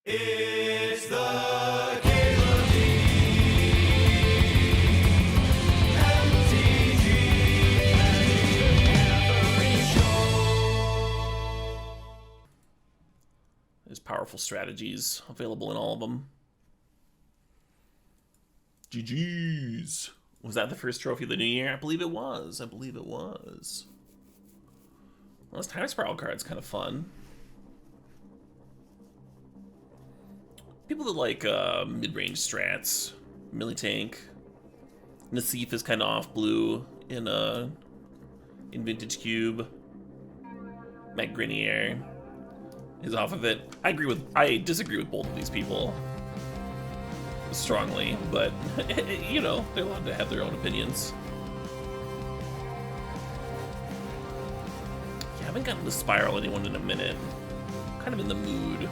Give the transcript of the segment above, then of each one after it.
It's the CalebDMTG Show. There's powerful strategies available in all of them. GG's. Was that the first trophy of the new year? I believe it was. Well, this Time Spiral card's kind of fun. People that like mid-range strats, Milli-Tank. Nassif is kind of off-blue in Vintage Cube. Matt Grenier is off of it. I disagree with both of these people strongly, but you know, they're allowed to have their own opinions. Yeah, I haven't gotten to spiral anyone in a minute. I'm kind of in the mood.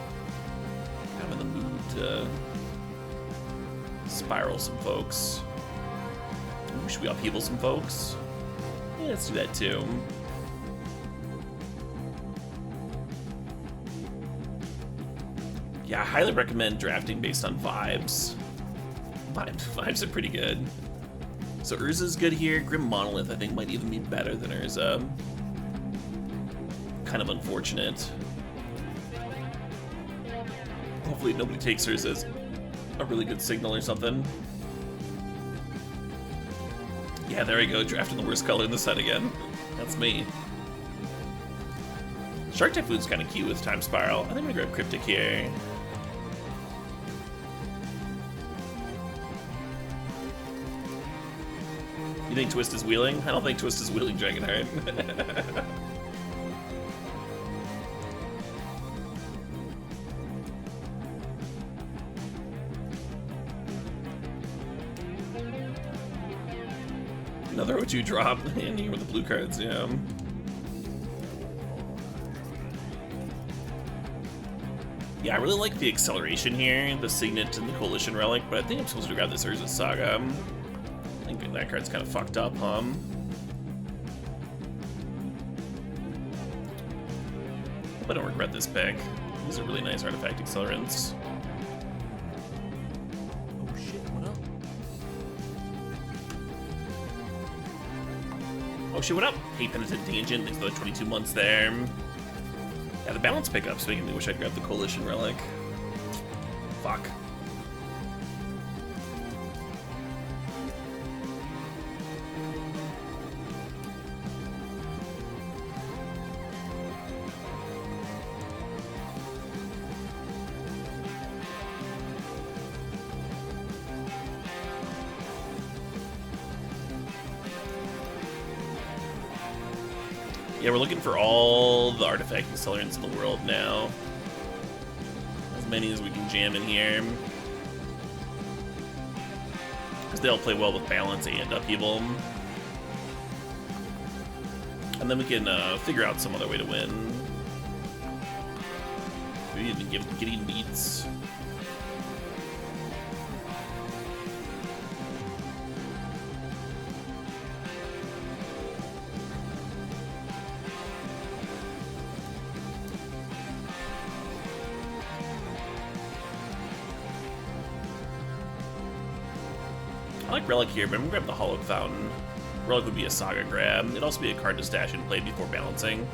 To spiral some folks. Ooh, should we upheaval some folks? Yeah, let's do that too. Yeah, I highly recommend drafting based on vibes. Vibes are pretty good. So Urza's good here. Grim Monolith, I think, might even be better than Urza. Kind of unfortunate. Hopefully nobody takes hers as a really good signal or something. Yeah, there we go, drafting the worst color in the set again. That's me. Shark Typhoon's kind of cute with Time Spiral. I think I'm gonna grab Cryptic here. You think Twist is wheeling? I don't think Twist is wheeling Dragonheart. Another O2 drop in here with the blue cards, yeah. Yeah, I really like the acceleration here, the Signet and the Coalition Relic, but I think I'm supposed to grab this Urza Saga. I think that card's kind of fucked up, Hope I don't regret this pick. These are really nice artifact accelerants. Oh shit, what up? Oh shit, what up? Hey, Penitent Tangent, thanks for the 22 months there. Yeah, the balance pickups making me wish I'd grab the Coalition Relic. Fuck. Yeah, we're looking for all the artifact accelerants in the world now. As many as we can jam in here. Because they all play well with balance and upheaval. And then we can figure out some other way to win. Maybe even give Gideon beats. I like Relic here, but I'm gonna grab the Hollow Fountain. Relic would be a Saga grab. It'd also be a card to stash and play before balancing.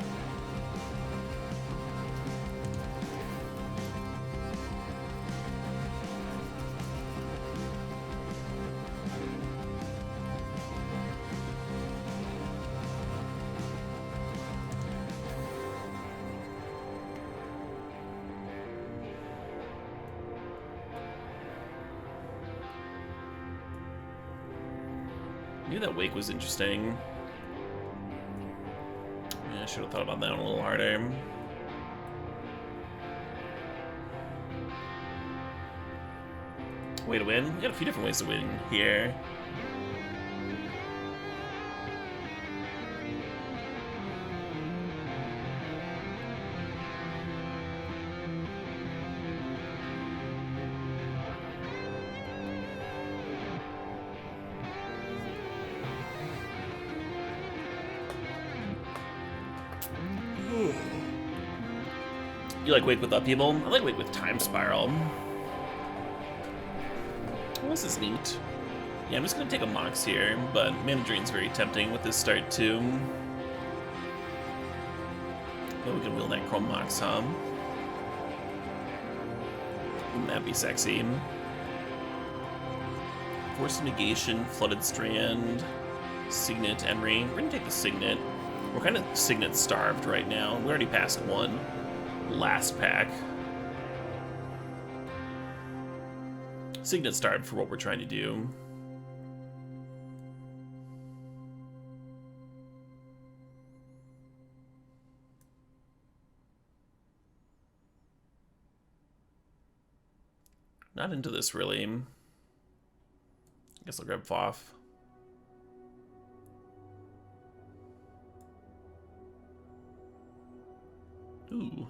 Maybe that Wake was interesting. Yeah, I should have thought about that one a little harder. Way to win? We got a few different ways to win here. You like Wake with Upheaval? I like Wake with Time Spiral. Well, this is neat. Yeah, I'm just gonna take a Mox here, but Mana Drain's very tempting with this start too. But we can wheel that Chrome Mox, huh? Wouldn't that be sexy? Force of Negation, Flooded Strand, Signet, Enry. We're gonna take the Signet. We're kind of Signet starved right now. We already passed one. Last pack. Signet starved for what we're trying to do. Not into this, really. I guess I'll grab Foff. Ooh.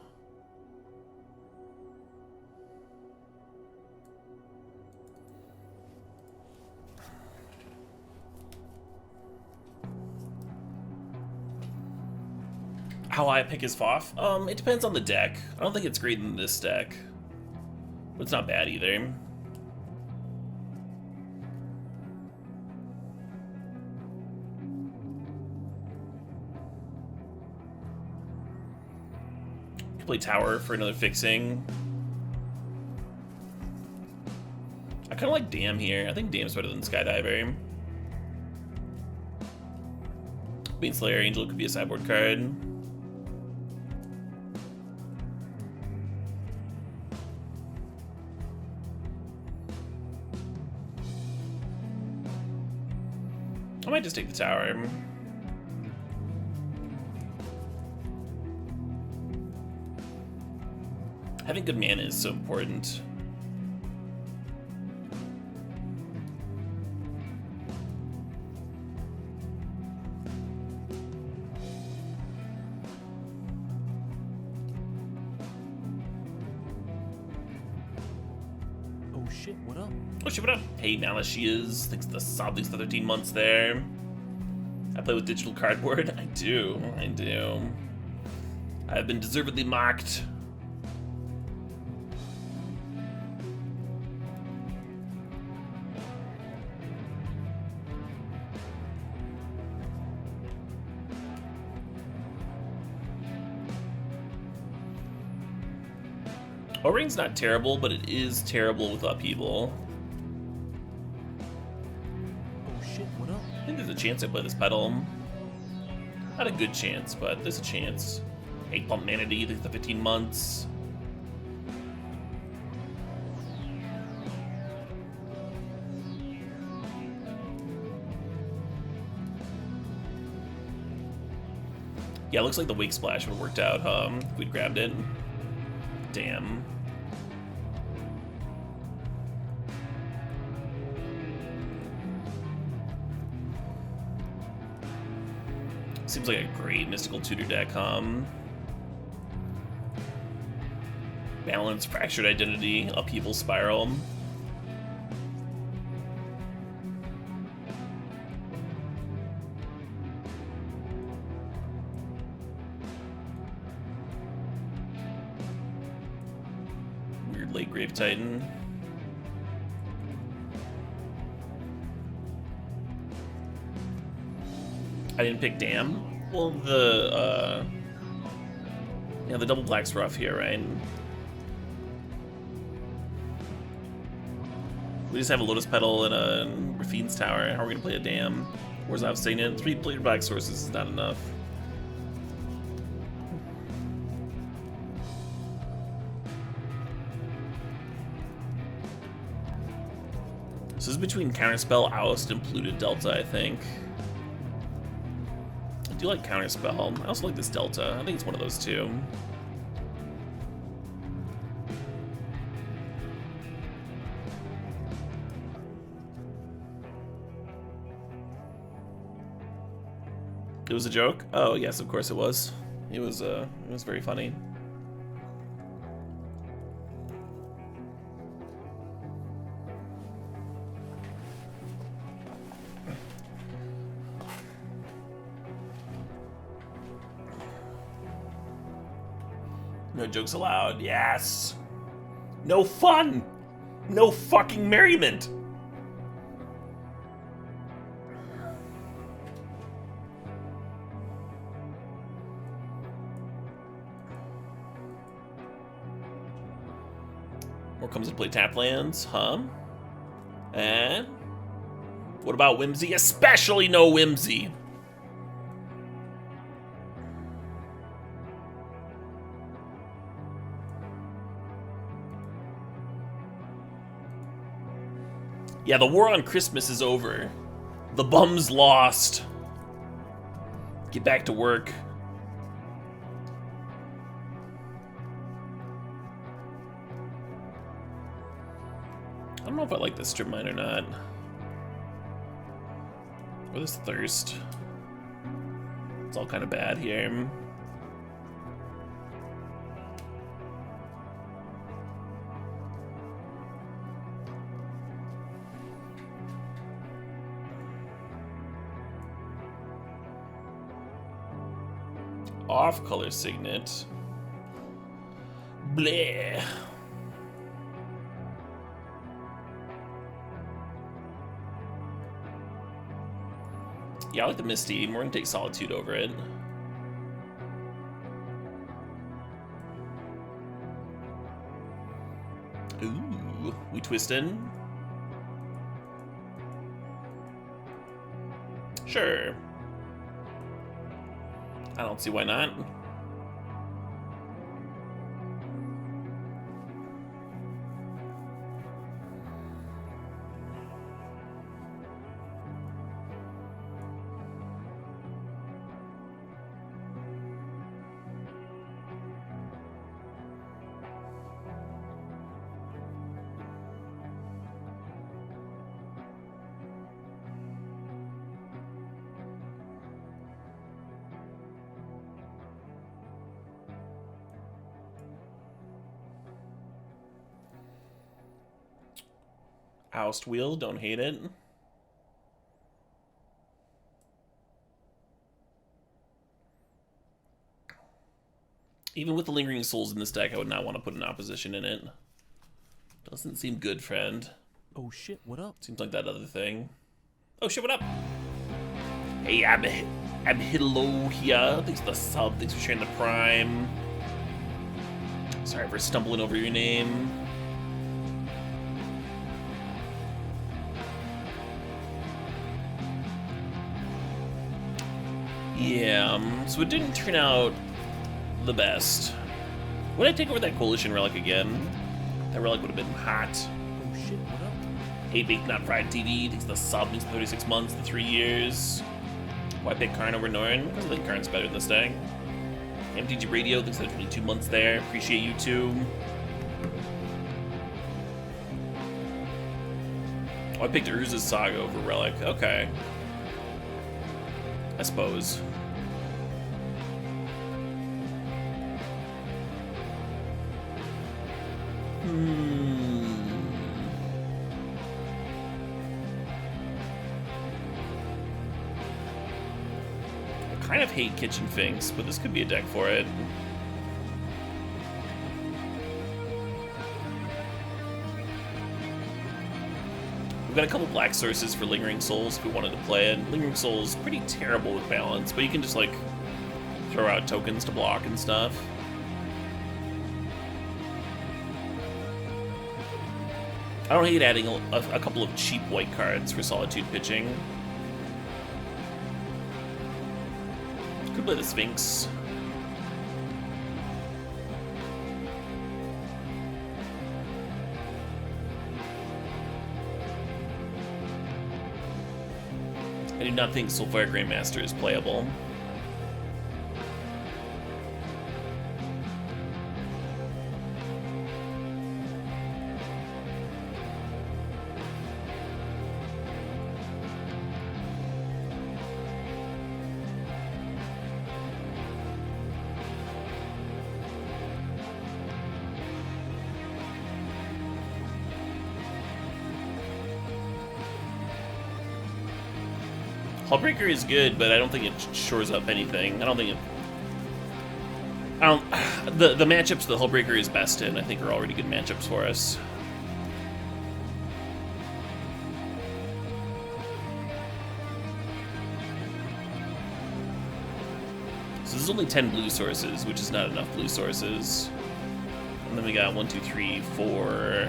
How I pick his Foff? It depends on the deck. I don't think it's great in this deck. But it's not bad either. Play Tower for another fixing. I kind of like Dam here. I think Dam's better than Skydiver. Baneslayer Angel could be a sideboard card. I might just take the Tower. Having good mana is so important. Oh shit, what up? Oh shit, what up? Hey, now she is. Thanks to the 13 months there. I play with digital cardboard. I do. I've been deservedly mocked. O-Ring's not terrible, but it is terrible with Upheaval. Oh shit, what up? I think there's a chance I play this Petal. Not a good chance, but there's a chance. 8 Pump Manatee, there's the 15 months. Yeah, it looks like the Wake Splash would have worked out, if we'd grabbed it. Damn. Seems like a great Mystical Tutor deck, Balance, Fractured Identity, Upheaval Spiral. Weird late Grave Titan. I didn't pick Dam. Well, the double black's rough here, right? We just have a Lotus Petal and a Rafine's Tower. How are we gonna play a Dam? Where's that Signet? 3 player black sources is not enough. So this is between Counterspell, Oust, and Polluted Delta, I think. I do like Counterspell. I also like this Delta. I think it's one of those two. It was a joke? Oh, yes, of course it was. It was very funny. No jokes allowed. Yes. No fun. No fucking merriment. More comes to play tap lands, huh? And what about Whimsy? Especially no Whimsy. Yeah, the war on Christmas is over. The bums lost. Get back to work. I don't know if I like this strip mine or not. Or this thirst. It's all kind of bad here. Off-color signet. Bleh. Yeah, I like the Misty. We're gonna take Solitude over it. Ooh, we twisted. Sure. I don't see why not. Oust wheel, don't hate it. Even with the Lingering Souls in this deck, I would not want to put an opposition in it. Doesn't seem good, friend. Oh shit, what up? Seems like that other thing. Oh shit, what up? Hey, Abhilo here. Thanks for the sub, thanks for sharing the prime. Sorry for stumbling over your name. Yeah, so it didn't turn out the best. Would I take over that Coalition Relic again? That relic would have been hot. Oh shit, what up? Hey, Baked Not Fried TV, thanks for the sub, thanks for 36 months, the 3 years. Why pick Karn over Norn? Because I think Karn's better this day. MTG Radio, thanks for the 22 months there. Appreciate you too. Oh, I picked Urza's Saga over Relic. Okay. I suppose. I kind of hate Kitchen Finks, but this could be a deck for it. We've got a couple black sources for Lingering Souls if we wanted to play it. Lingering Souls pretty terrible with balance, but you can just like throw out tokens to block and stuff. I don't hate adding a couple of cheap white cards for Solitude pitching. Could play the Sphinx. I do not think Soulfire Grandmaster is playable. Hullbreaker is good, but I don't think it shores up anything. I The matchups that Hullbreaker is best in, I think, are already good matchups for us. So there's only 10 blue sources, which is not enough blue sources. And then we got 1, 2, 3, 4,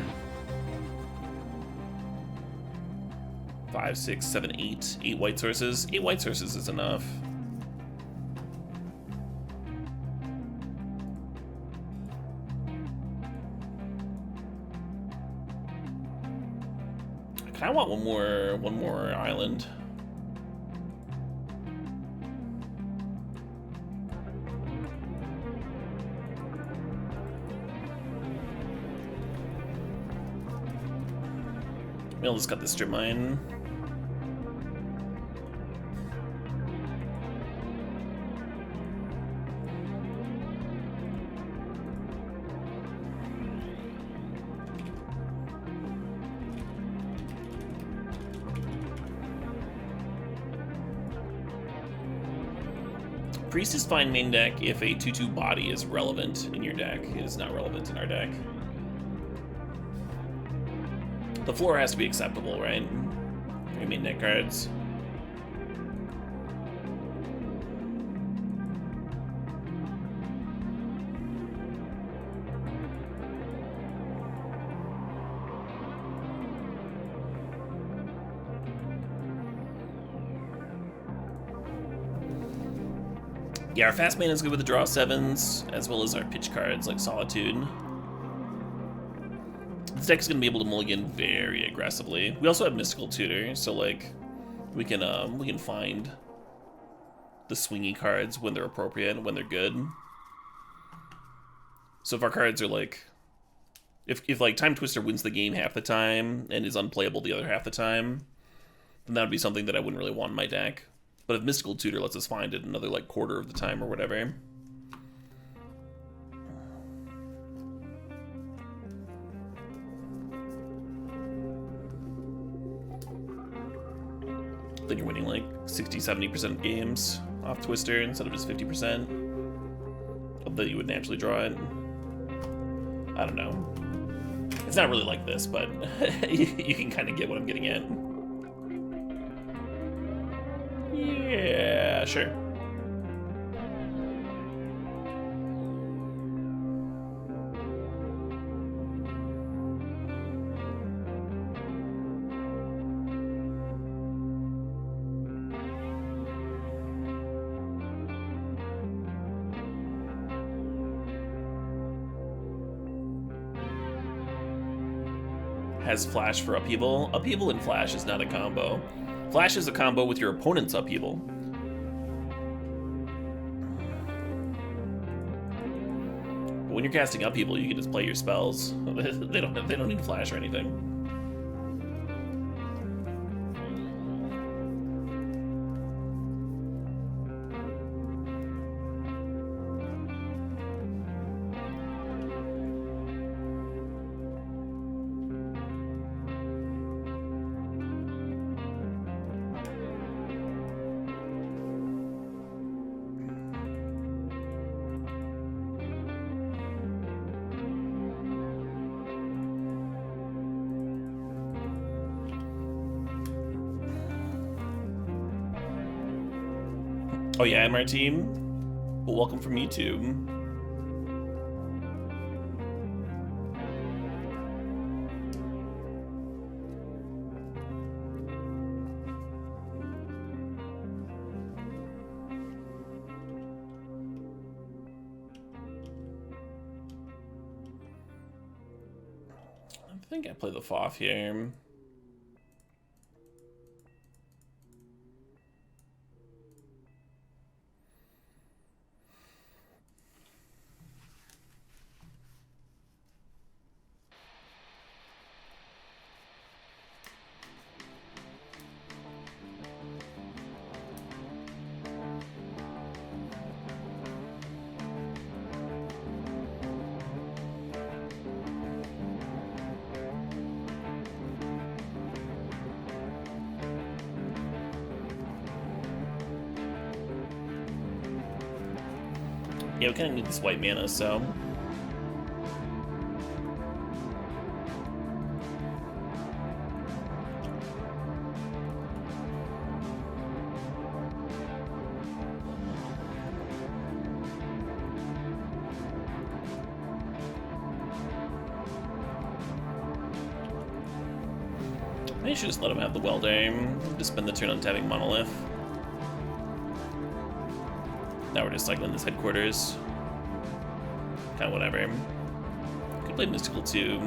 5, 6, 7, 8. 8 white sources. 8 white sources is enough. I kind of want one more island. Maybe I'll just cut this strip mine. Priest is fine main deck if a 2/2 body is relevant in your deck. It is not relevant in our deck. The floor has to be acceptable, right? For your main deck cards. Yeah, our fast mana is good with the draw 7s, as well as our pitch cards like Solitude. This deck is going to be able to mulligan very aggressively. We also have Mystical Tutor, so like we can find the swingy cards when they're appropriate, when they're good. So if our cards are like, if like Time Twister wins the game half the time and is unplayable the other half the time, then that would be something that I wouldn't really want in my deck. But if Mystical Tutor lets us find it another like quarter of the time or whatever. Then you're winning like 60-70% of games off Twister instead of just 50% of that you would naturally draw it. I don't know. It's not really like this, but you can kind of get what I'm getting at. Yeah, sure. Has Flash for Upheaval. Upheaval and Flash is not a combo. Flash is a combo with your opponent's Upheaval. But when you're casting Upheaval, you can just play your spells. They don't need Flash or anything. Oh yeah, I'm our team. Well, welcome from YouTube. I think I play the Foff here. Yeah, we kind of need this white mana, so... I should just let him have the Welder. Just spend the turn on tapping Monolith. Now we're just cycling this headquarters. Kinda whatever. Could play Mystical too.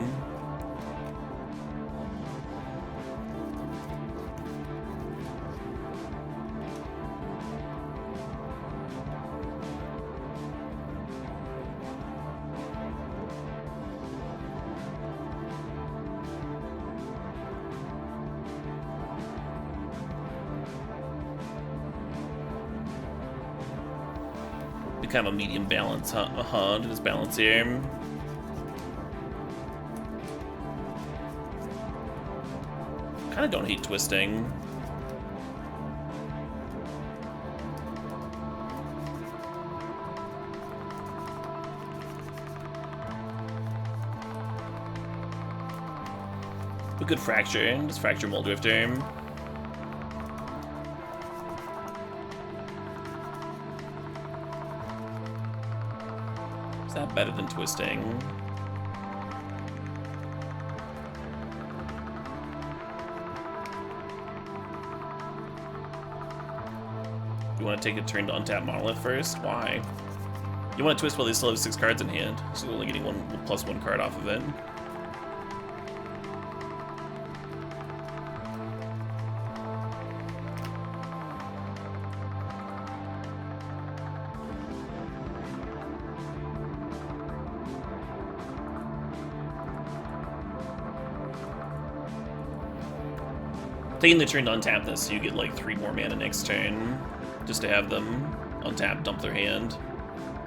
Kind of a medium balance, huh? Just balance here. Kind of don't hate twisting. A good fracture, just fracture Moldrifter. Is that better than twisting? You want to take a turn to untap Monolith first? Why? You want to twist while they still have 6 cards in hand, so they're only getting +1 card off of it. Taking the turn to untap this, so you get like 3 more mana next turn, just to have them untap, dump their hand,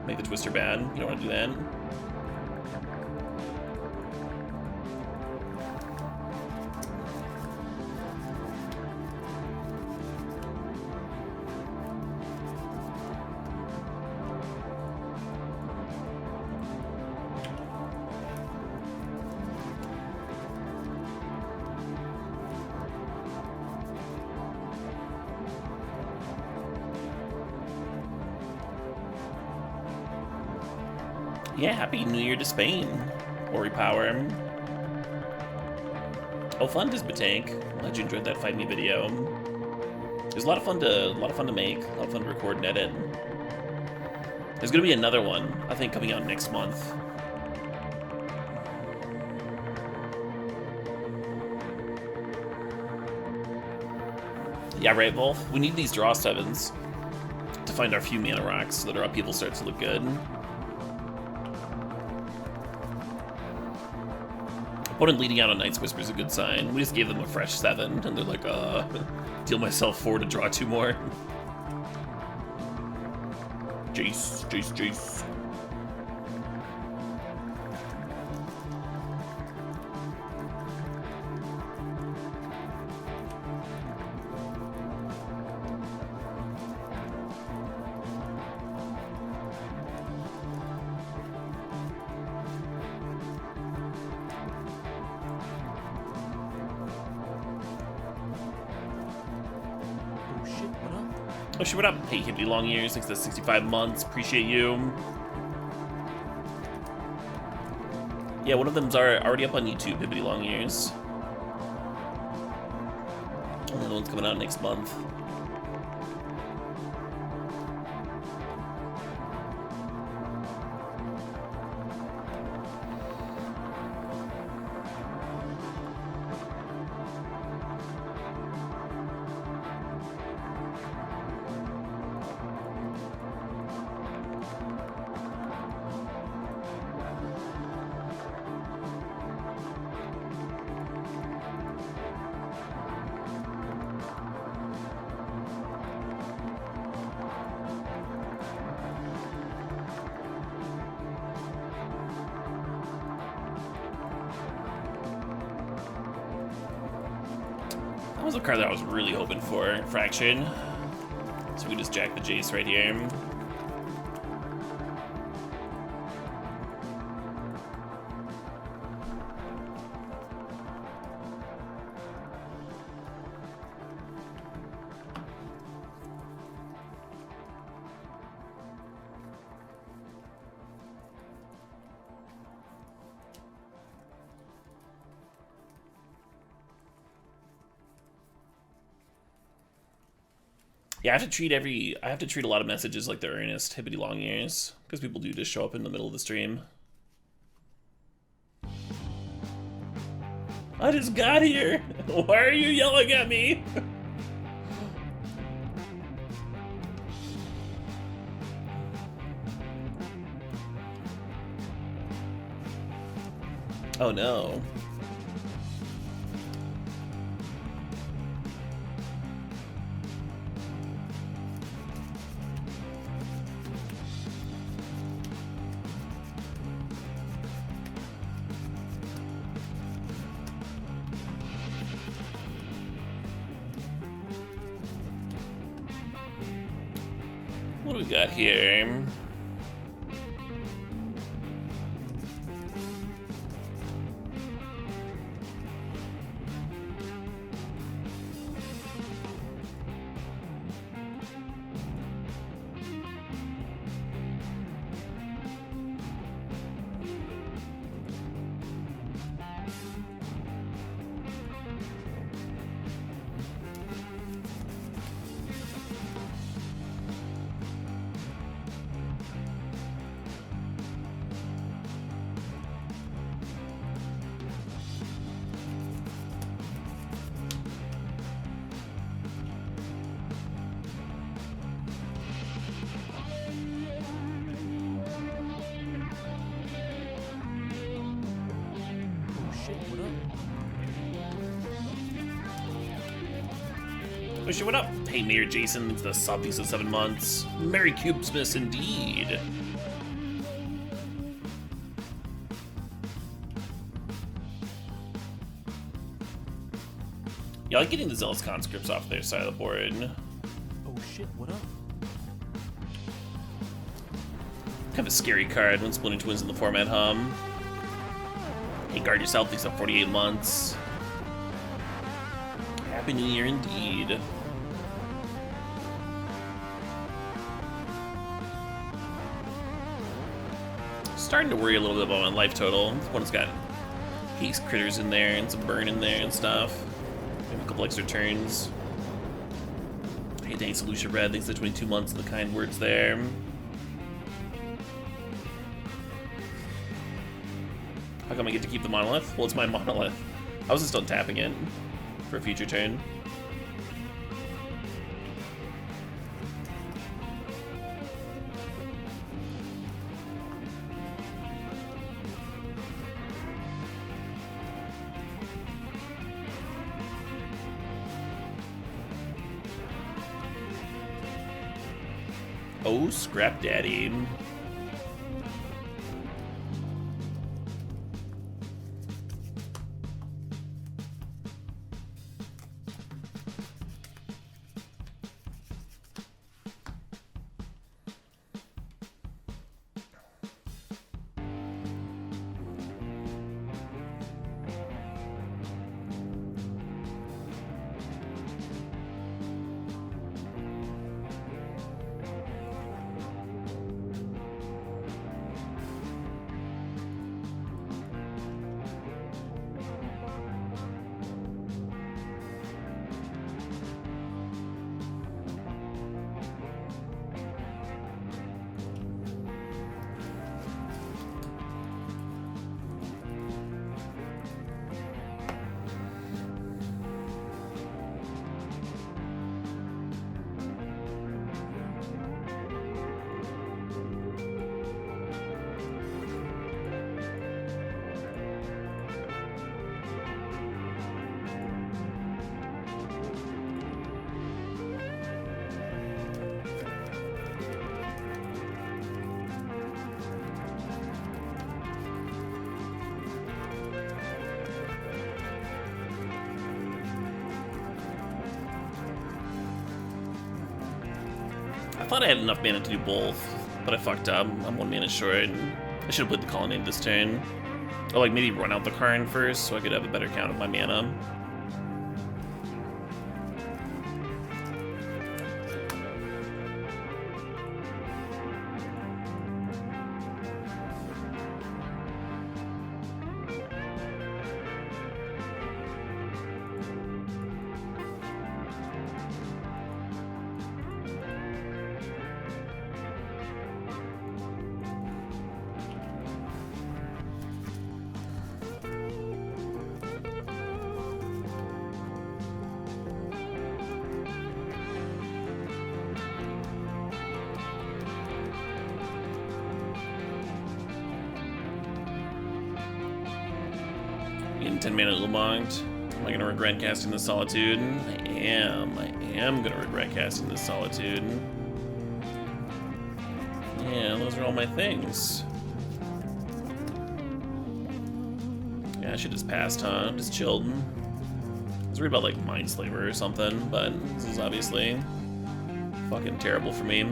make the twister bad. You don't want to do that. Yeah, happy New Year to Spain. Ori Power. Oh, fun does Batank. Glad you enjoyed that Fight Me video. It was a lot of fun to make, a lot of fun to record and edit. There's gonna be another one, I think, coming out next month. Yeah, right, Wolf. We need these draw 7s to find our few mana rocks so that our upheaval starts to look good. Opponent leading out on Night's Whisper is a good sign. We just gave them a fresh 7, and they're like, deal myself 4 to draw 2 more. Jace, Jace, Jace. Oh shit, what up? Hey, Hippity Long Ears, thanks for the 65 months, appreciate you. Yeah, one of them's already up on YouTube, Hippity Long Ears. And the other one's coming out next month. That was a card that I was really hoping for, Fraction. So we just jack the Jace right here. Yeah, I have to treat a lot of messages like they're earnest, hippity long ears, because people do just show up in the middle of the stream. I just got here. Why are you yelling at me? Oh no. What do we got here? Wish you what up? Hey, Mayor Jason, it's the sub visa 7 months. Merry Cubesmas indeed. Yeah, I like getting the Zealous conscripts off their side of the board. Oh shit, what up? Kind of a scary card when splitting twins in the format, Hey, guard yourself, these up 48 months. Happy New Year indeed. Starting to worry a little bit about my life total. This one's got haste critters in there and some burn in there and stuff. Maybe a couple extra turns. Hey, thanks, Lucia Red. Thanks for the 22 months and the kind words there. How come I get to keep the monolith? Well, it's my monolith. I was just untapping it for a future turn. Oh, Scrap Daddy. I thought I had enough mana to do both, but I fucked up. I'm 1 mana short. I should have played the Colonnade this turn. Or like maybe run out the Karn first so I could have a better count of my mana. in 10 mana Ulamogd. Am I gonna regret casting the Solitude? I am. I am gonna regret casting the Solitude. Yeah, those are all my things. Yeah, I should just passed, huh? Just chilled. I was worried about like Mindslaver or something, but this is obviously fucking terrible for me.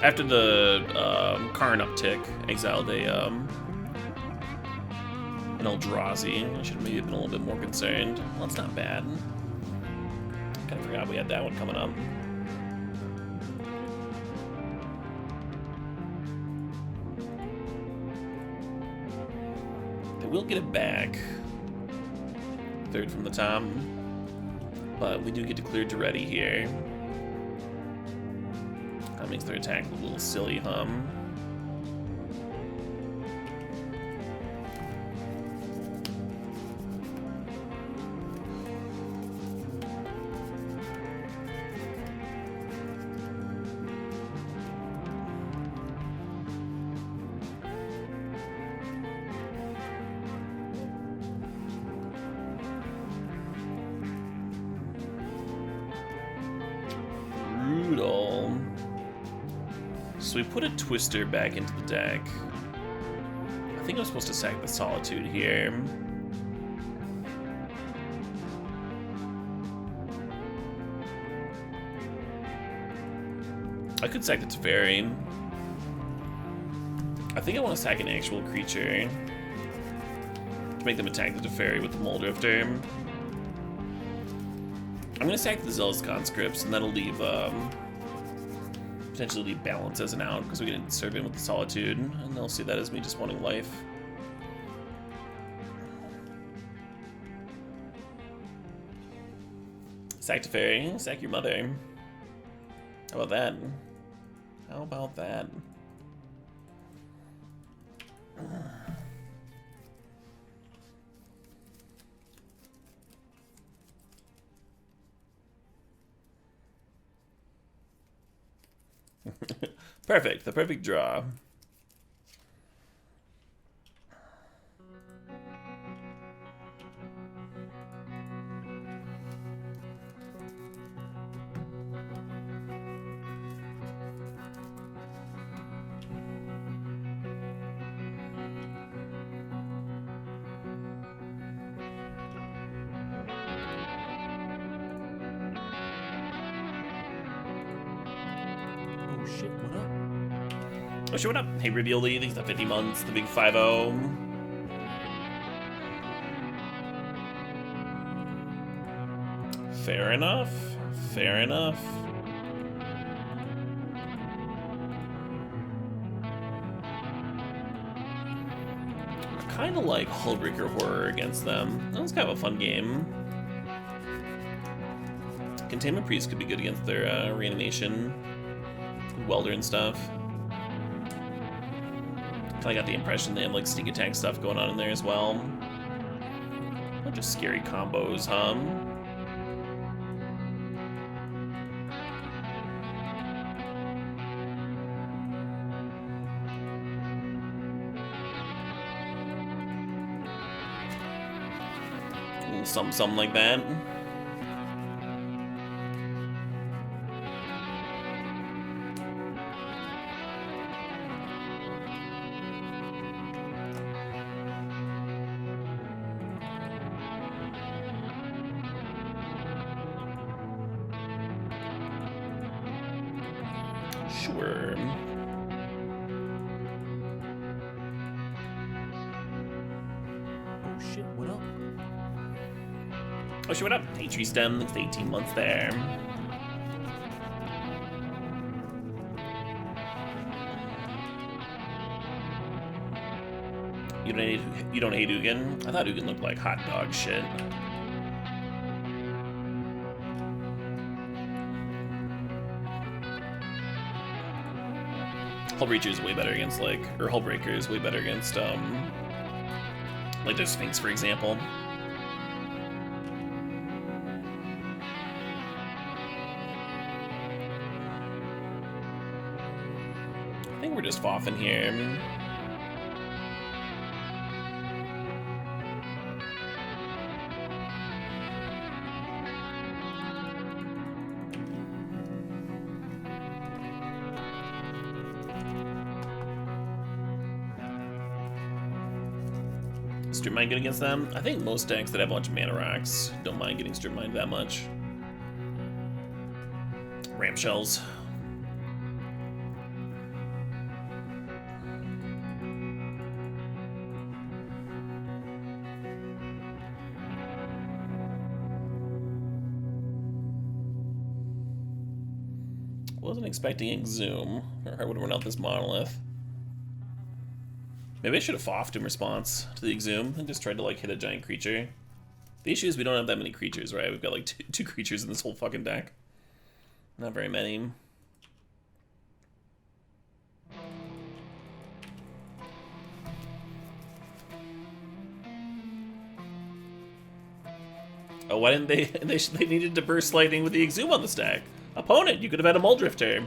After the Karn uptick, exiled an Eldrazi. I should have maybe been a little bit more concerned. Well, that's not bad. Kinda forgot we had that one coming up. They will get it back. Third from the top. But we do get to clear Duretti here. That makes their attack a little silly, hum. Brutal. So we put a Twister back into the deck. I think I'm supposed to sack the Solitude here. I could sack the Teferi. I think I want to sack an actual creature to make them attack the Teferi with the Moldrifter. I'm gonna sack the Zealous Conscripts, and that'll leave potentially leave Balance as an out, because we can serve in with the Solitude, and they'll see that as me just wanting life. Sack Teferi, sack your mother. How about that? How about that? Perfect, the perfect draw. Oh shit, what up? Oh shit, what up? Hey Revealed, thanks for 50 months, the big 5-0. Fair enough. Fair enough. I kind of like Hullbreaker Horror against them. That was kind of a fun game. Containment Priest could be good against their Reanimation, Welder and stuff. I got the impression they have like sneak attack stuff going on in there as well. Bunch of scary combos, huh? Something like that. Sure. Oh shit, what up? Oh shit, what up? Hey Tree Stem, thanks for 18 months there. You don't hate Ugin? I thought Ugin looked like hot dog shit. Hullbreacher is way better against like, or Hullbreaker is way better against like their Sphinx, for example. I think we're just Foffin here. Strip Mine good against them? I think most decks that have a bunch of mana rocks don't mind getting Strip Mine that much. Ramp Shells. Wasn't expecting Exhume, or I would have run out this Monolith. Maybe I should have offed in response to the Exhume and just tried to like hit a giant creature. The issue is we don't have that many creatures, right? We've got like two creatures in this whole fucking deck. Not very many. Oh, why didn't they? They needed to burst lightning with the Exhume on the stack. Opponent, you could have had a Muldrifter.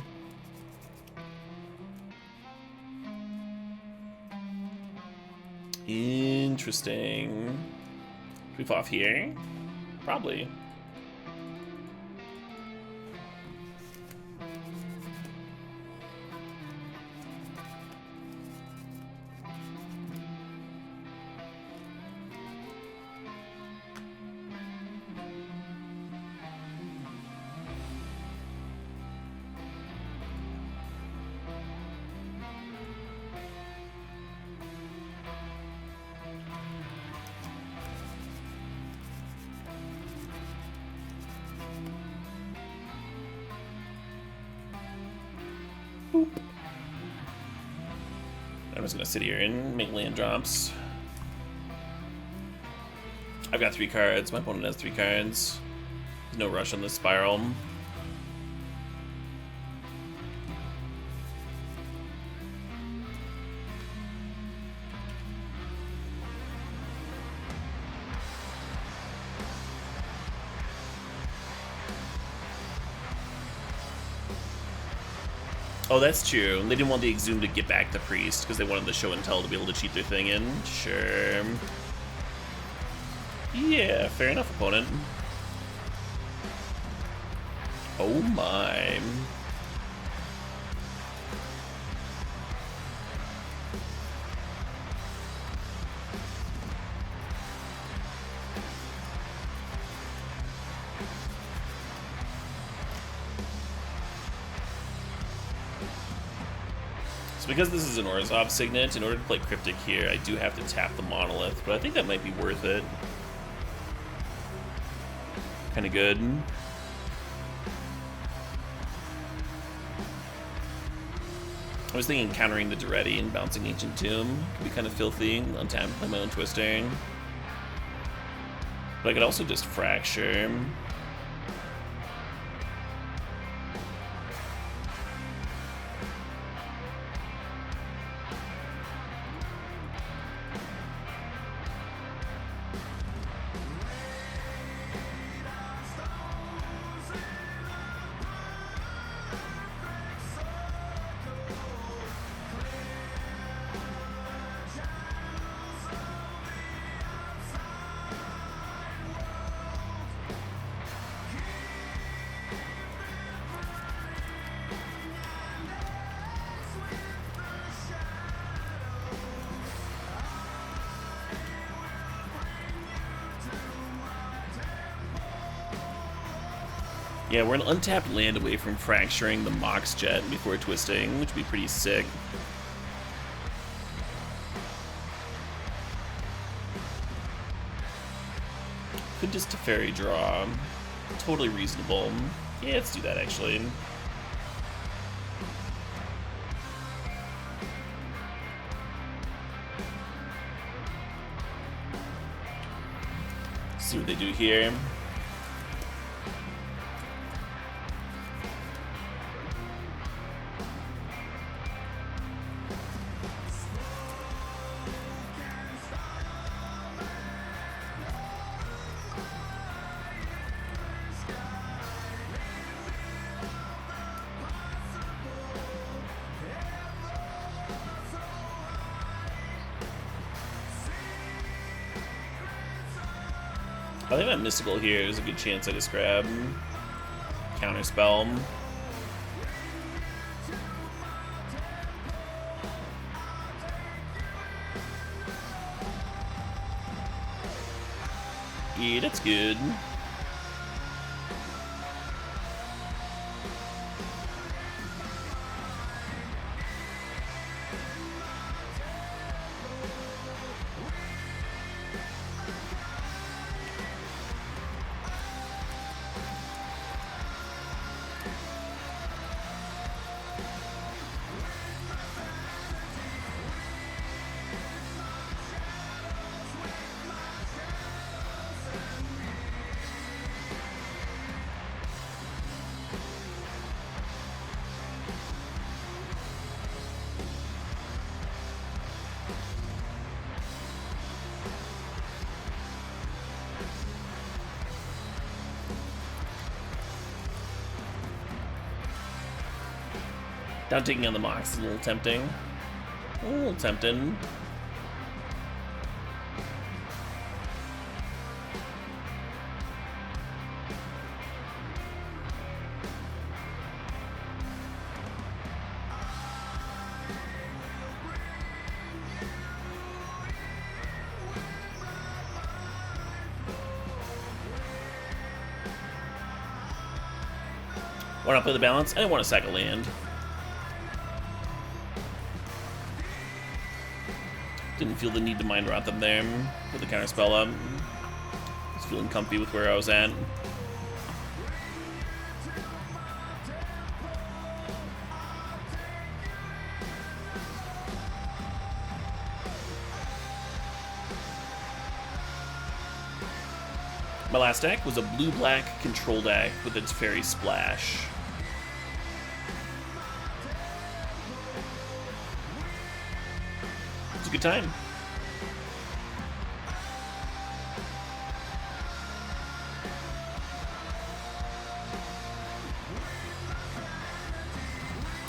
Interesting. Proof off here? Probably. Boop. I'm just gonna sit here and make land drops. I've got 3 cards. My opponent has 3 cards. There's no rush on this spiral. Oh, that's true. They didn't want the Exhume to get back the Priest because they wanted the Show and Tell to be able to cheat their thing in. Sure. Yeah, fair enough, opponent. Oh my. Because this is an Orzhov Signet, in order to play Cryptic here, I do have to tap the Monolith, but I think that might be worth it. Kinda good. I was thinking countering the Duretti and bouncing Ancient Tomb could be kind of filthy, untap, play my own Twister. But I could also just Fracture. Yeah, we're an untapped land away from fracturing the Mox Jet before twisting, which would be pretty sick. Could just Teferi draw. Totally reasonable. Yeah, let's do that actually. See what they do here. I think that Mystical here is a good chance I just grab. Counterspell. Yeah, that's good. Down taking on the Mox is a little tempting. A little tempting. Why not play the balance? I didn't want to sack a land. Didn't feel the need to mind rot them there with the counterspell up. Was feeling comfy with where I was at. My last deck was a blue-black control deck with its Fairy Splash. It was a good time.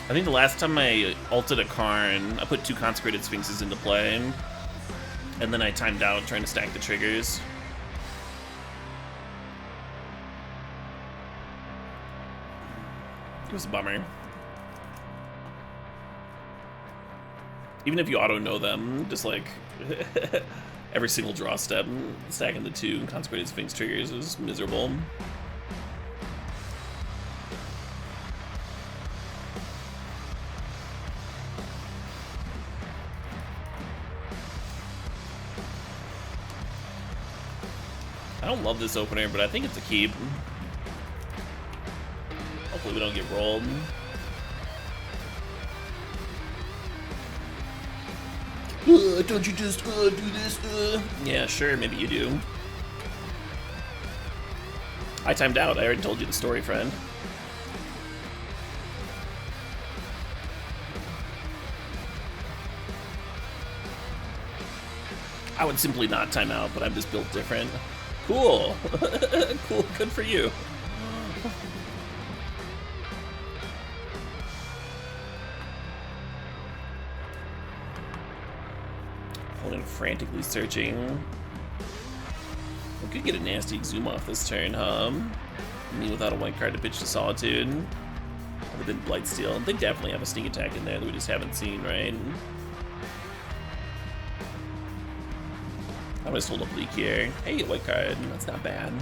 I think the last time I ulted a Karn, I put 2 Consecrated Sphinxes into play, and then I timed out trying to stack the triggers. It was a bummer. Even if you auto-know them, just like every single draw step, stacking the 2 Consecrated Sphinx triggers was miserable. I don't love this opener, but I think it's a keep. Hopefully we don't get rolled. Don't you just do this? Yeah, sure, maybe you do. I timed out. I already told you the story, friend. I would simply not time out, but I'm just built different. Cool. Cool, good for you. Frantically searching. We could get a nasty zoom off this turn, huh? Me without a white card to pitch to Solitude. Would have been Blightsteel. They definitely have a sneak attack in there that we just haven't seen, right? I'm gonna hold up Leak here. Hey, white card. That's not bad.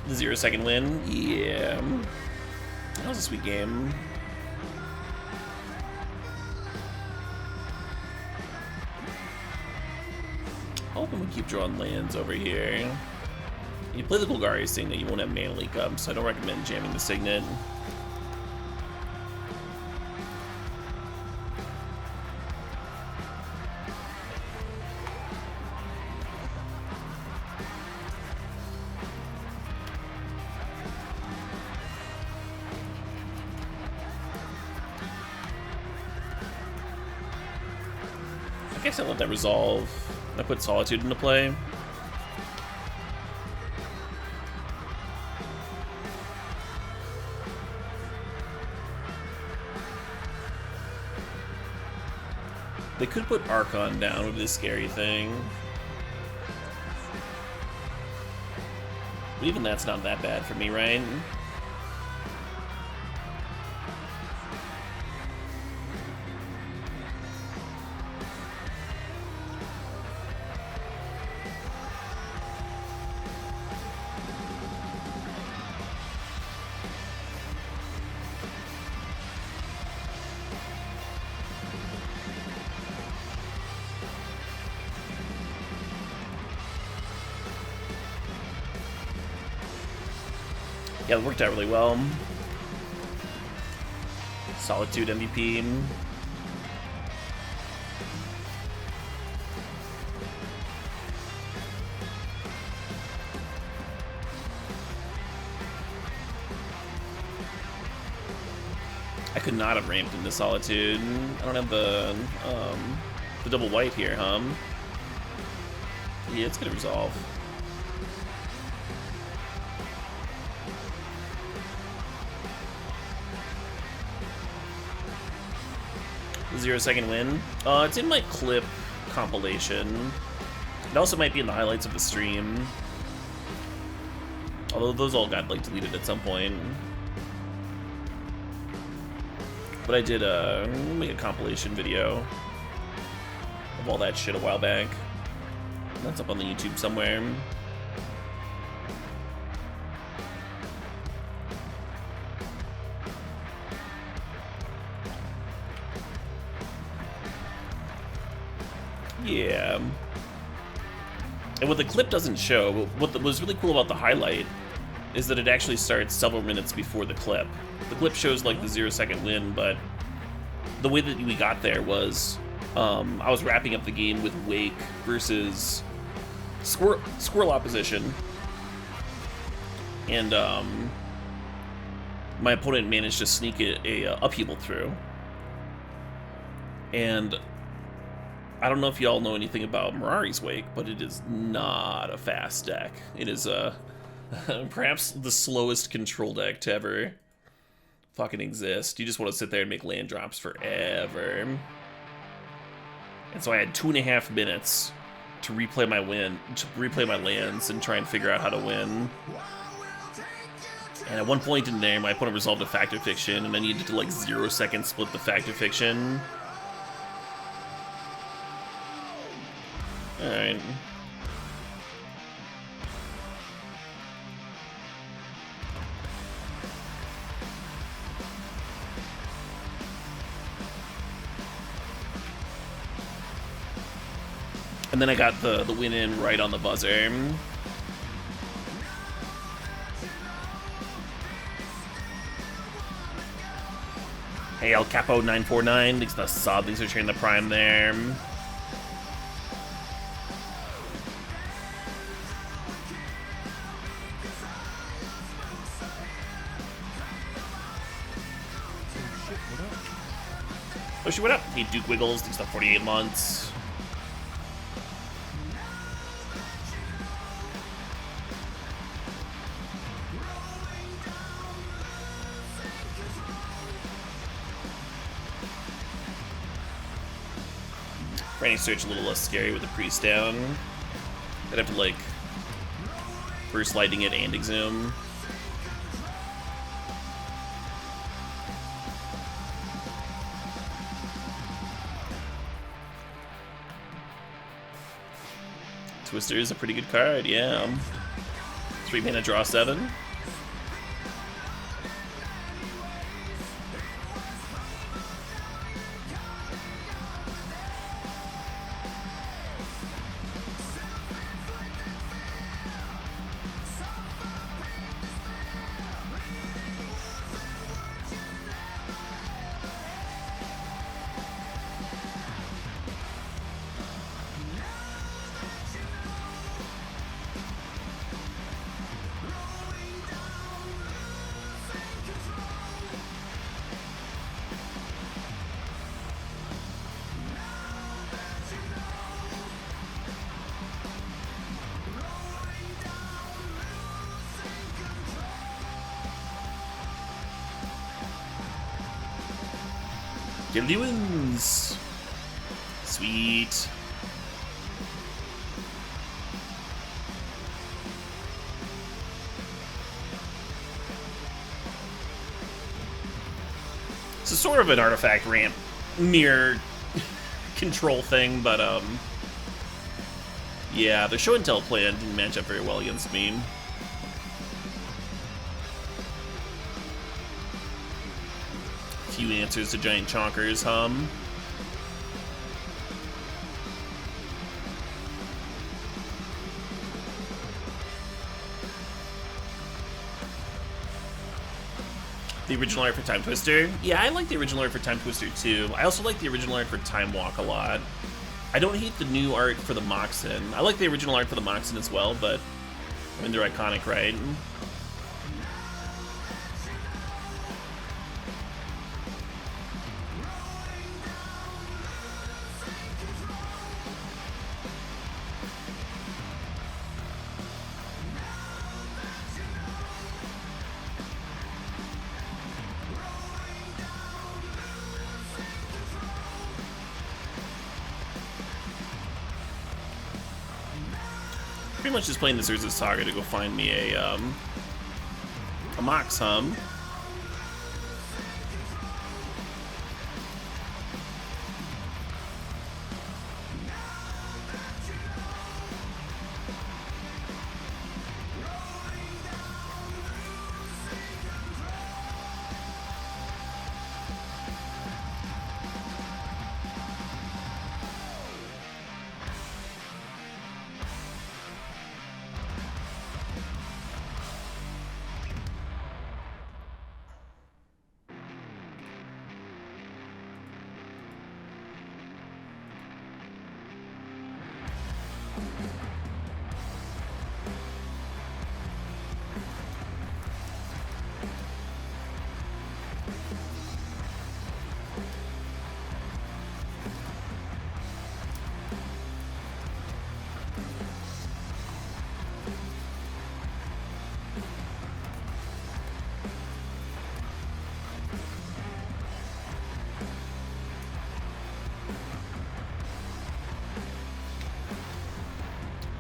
The 0-second win? Yeah. That was a sweet game. Hoping we keep drawing lands over here. You play the Golgari Signet, you won't have mana leak up, so I don't recommend jamming the Signet. I guess I let that resolve. I put Solitude into play. They could put Archon down with this scary thing. But even that's not that bad for me, right? Yeah, it worked out really well. Solitude MVP. I could not have ramped into Solitude. I don't have the double white here, huh? Yeah, it's gonna resolve. The 0-second win. It's in my clip compilation. It also might be in the highlights of the stream. Although those all got like deleted at some point. But I did make a compilation video of all that shit a while back. That's up on the YouTube somewhere. Yeah. And what the clip doesn't show, what was really cool about the highlight is that it actually starts several minutes before the clip. The clip shows like the 0-second win, but the way that we got there was I was wrapping up the game with Wake versus Squirrel Opposition, and my opponent managed to sneak a upheaval through. And I don't know if y'all know anything about Mirari's Wake, but it is not a fast deck. It is perhaps the slowest control deck to ever fucking exist. You just want to sit there and make land drops forever. And so I had 2.5 minutes to replay my lands and try and figure out how to win. And at one point in there, my opponent resolved a Fact or Fiction, and I needed to like 0-second split the Fact or Fiction. Alright. And then I got the win in right on the buzzer. Hey, El Capo 949, thanks to the sub, thanks for sharing the prime there. Oh shit, what up? Hey, Duke Wiggles, thanks to 48 months. Branding Search a little less scary with the Priest down. I'd have to like Burst Lightning it and Exhume. Twister is a pretty good card, yeah. 3-mana, draw 7. Gildy wins. Sweet. It's a sort of an artifact ramp mirror control thing, but yeah, the show and tell plan didn't match up very well against me. Few answers to giant chonkers, hum. The original art for Time Twister? Yeah, I like the original art for Time Twister too. I also like the original art for Time Walk a lot. I don't hate the new art for the Moxen. I like the original art for the Moxen as well, but I mean, they're iconic, right? Pretty much just playing this Urza Saga to go find me a Mox Hum.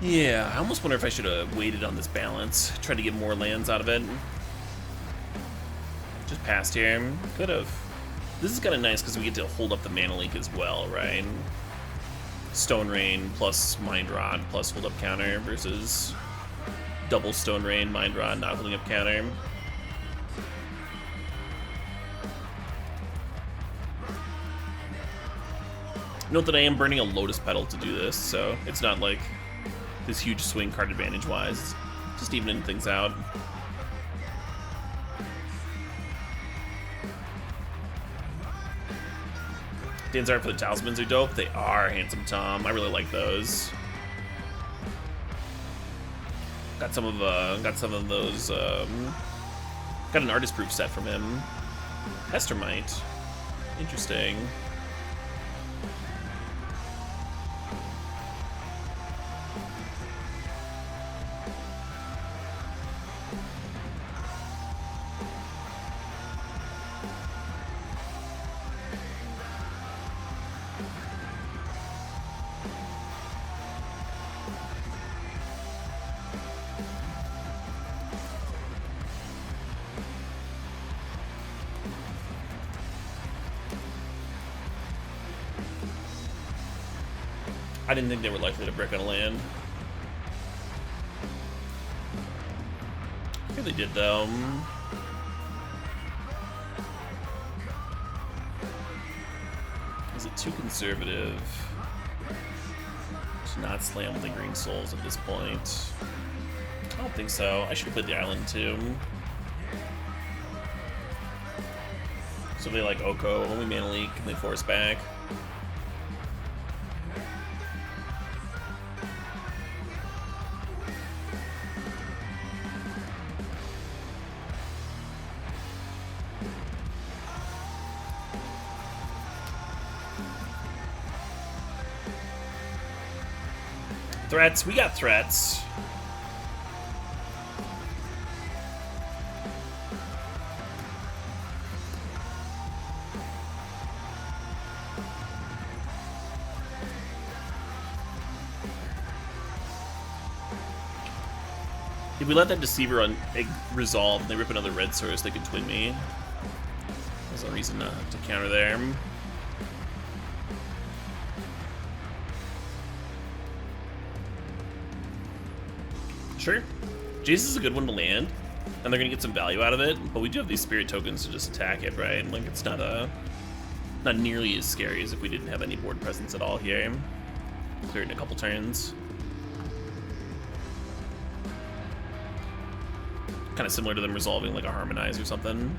Yeah, I almost wonder if I should have waited on this balance. Try to get more lands out of it. Just passed here. Could have. This is kind of nice because we get to hold up the mana leak as well, right? Stone Rain plus Mind Rod plus hold up counter versus double Stone Rain, Mind Rod, not holding up counter. Note that I am burning a Lotus Petal to do this, so it's not like this huge swing card advantage wise. Just evening things out. Dan's art for the talismans are dope. They are, Handsome Tom. I really like those. Got some of those. Got an artist proof set from him. Hestermite. Interesting. I didn't think they were likely to brick on a land. I think they did, though. Is it too conservative to not slam the green souls at this point? I don't think so. I should have played the island, too. So they like Oko, only mana leak, and they force back. Threats, we got threats. If we let that Deceiver resolve and they rip another red source, they could twin me. There's no reason to counter there. Sure. Jace is a good one to land, and they're gonna get some value out of it, but we do have these spirit tokens to just attack it, right? Like, it's not nearly as scary as if we didn't have any board presence at all here. Clear it in a couple turns. Kind of similar to them resolving like a Harmonize or something.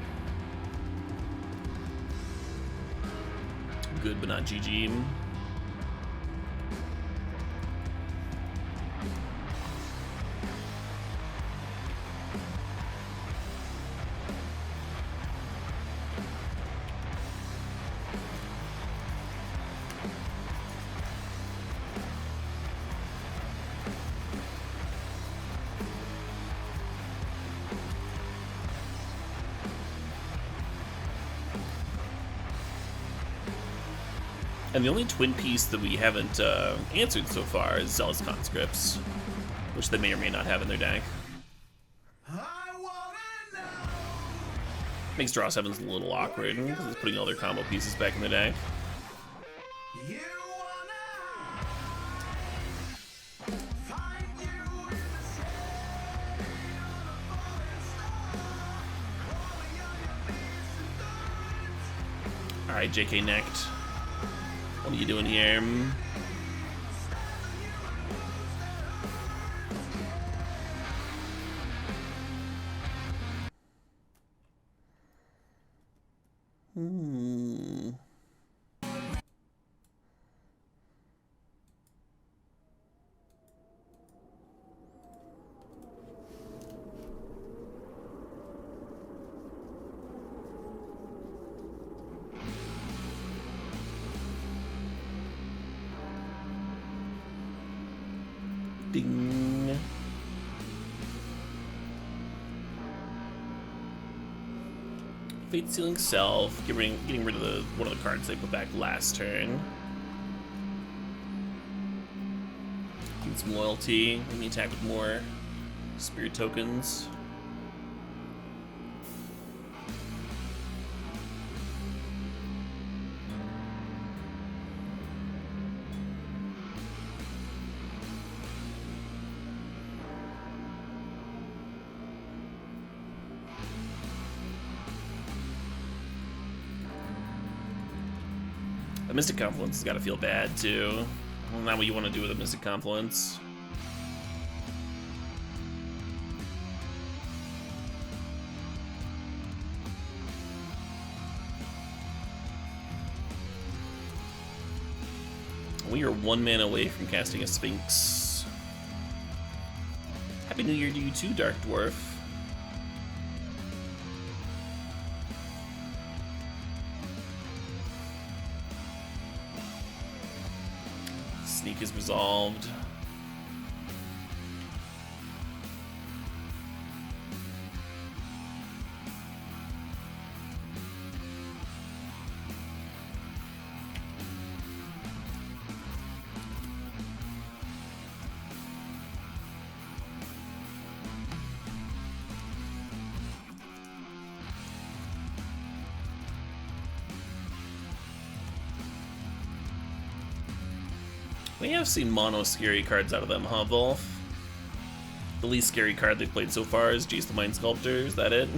good, but not GG. And the only twin piece that we haven't answered so far is Zealous Conscripts, which they may or may not have in their deck. Makes draw 7s a little awkward because it's putting all their combo pieces back in the deck. Alright, JK Necked. What are you doing here? Ding. Fate Sealing Self, getting rid of one of the cards they put back last turn. Need some loyalty. Let me attack with more spirit tokens. The Mystic Confluence has got to feel bad, too. Well, not what you want to do with a Mystic Confluence. We are 1 mana away from casting a Sphinx. Happy New Year to you too, Dark Dwarf. Sneak is resolved. We have seen mono scary cards out of them, huh, Volf? The least scary card they've played so far is Jace the Mind Sculptor. Is that it?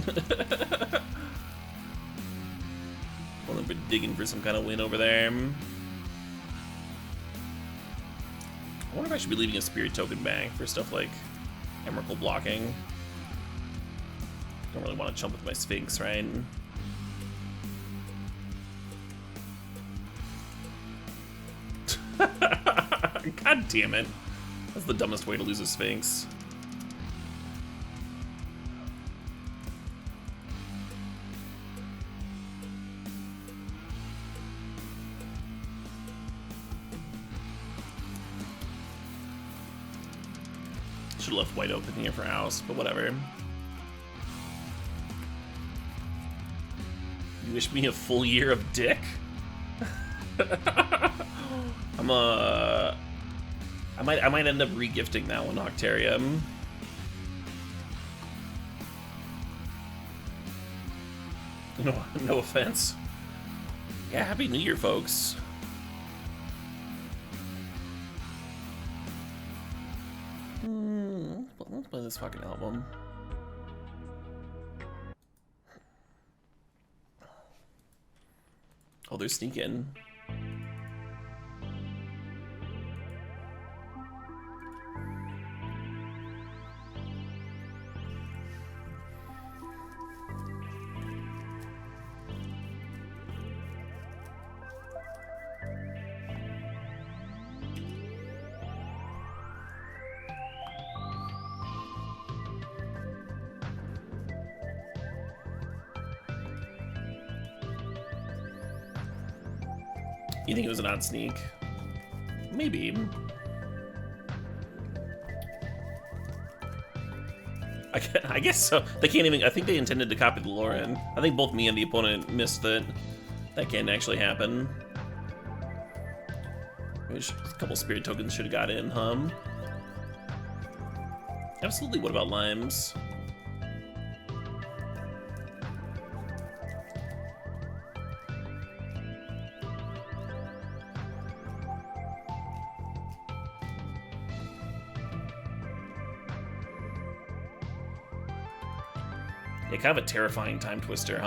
Well, they're digging for some kind of win over there. I wonder if I should be leaving a Spirit Token back for stuff like Emrakul blocking. Don't really want to chump with my Sphinx, right? God damn it. That's the dumbest way to lose a Sphinx. Should have left white open here for house, but whatever. You wish me a full year of dick? I might end up regifting that one, Octarium. No offense. Yeah, Happy New Year, folks. Let's play this fucking album. Oh, they're sneaking. You think it was an odd sneak? Maybe. I guess so. They can't even... I think they intended to copy the Lauren. I think both me and the opponent missed that that can't actually happen. Maybe a couple spirit tokens should have got in, Absolutely, what about limes? Yeah, kind of a terrifying time twister,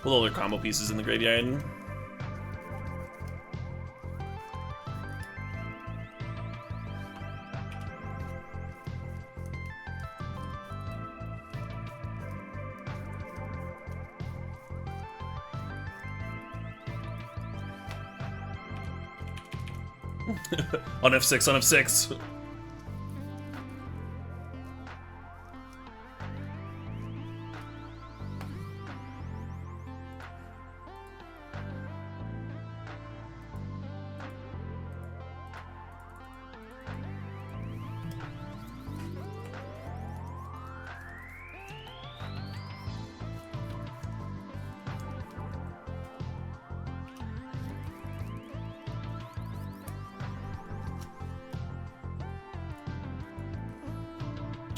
With all their combo pieces in the graveyard. On F6, on F6.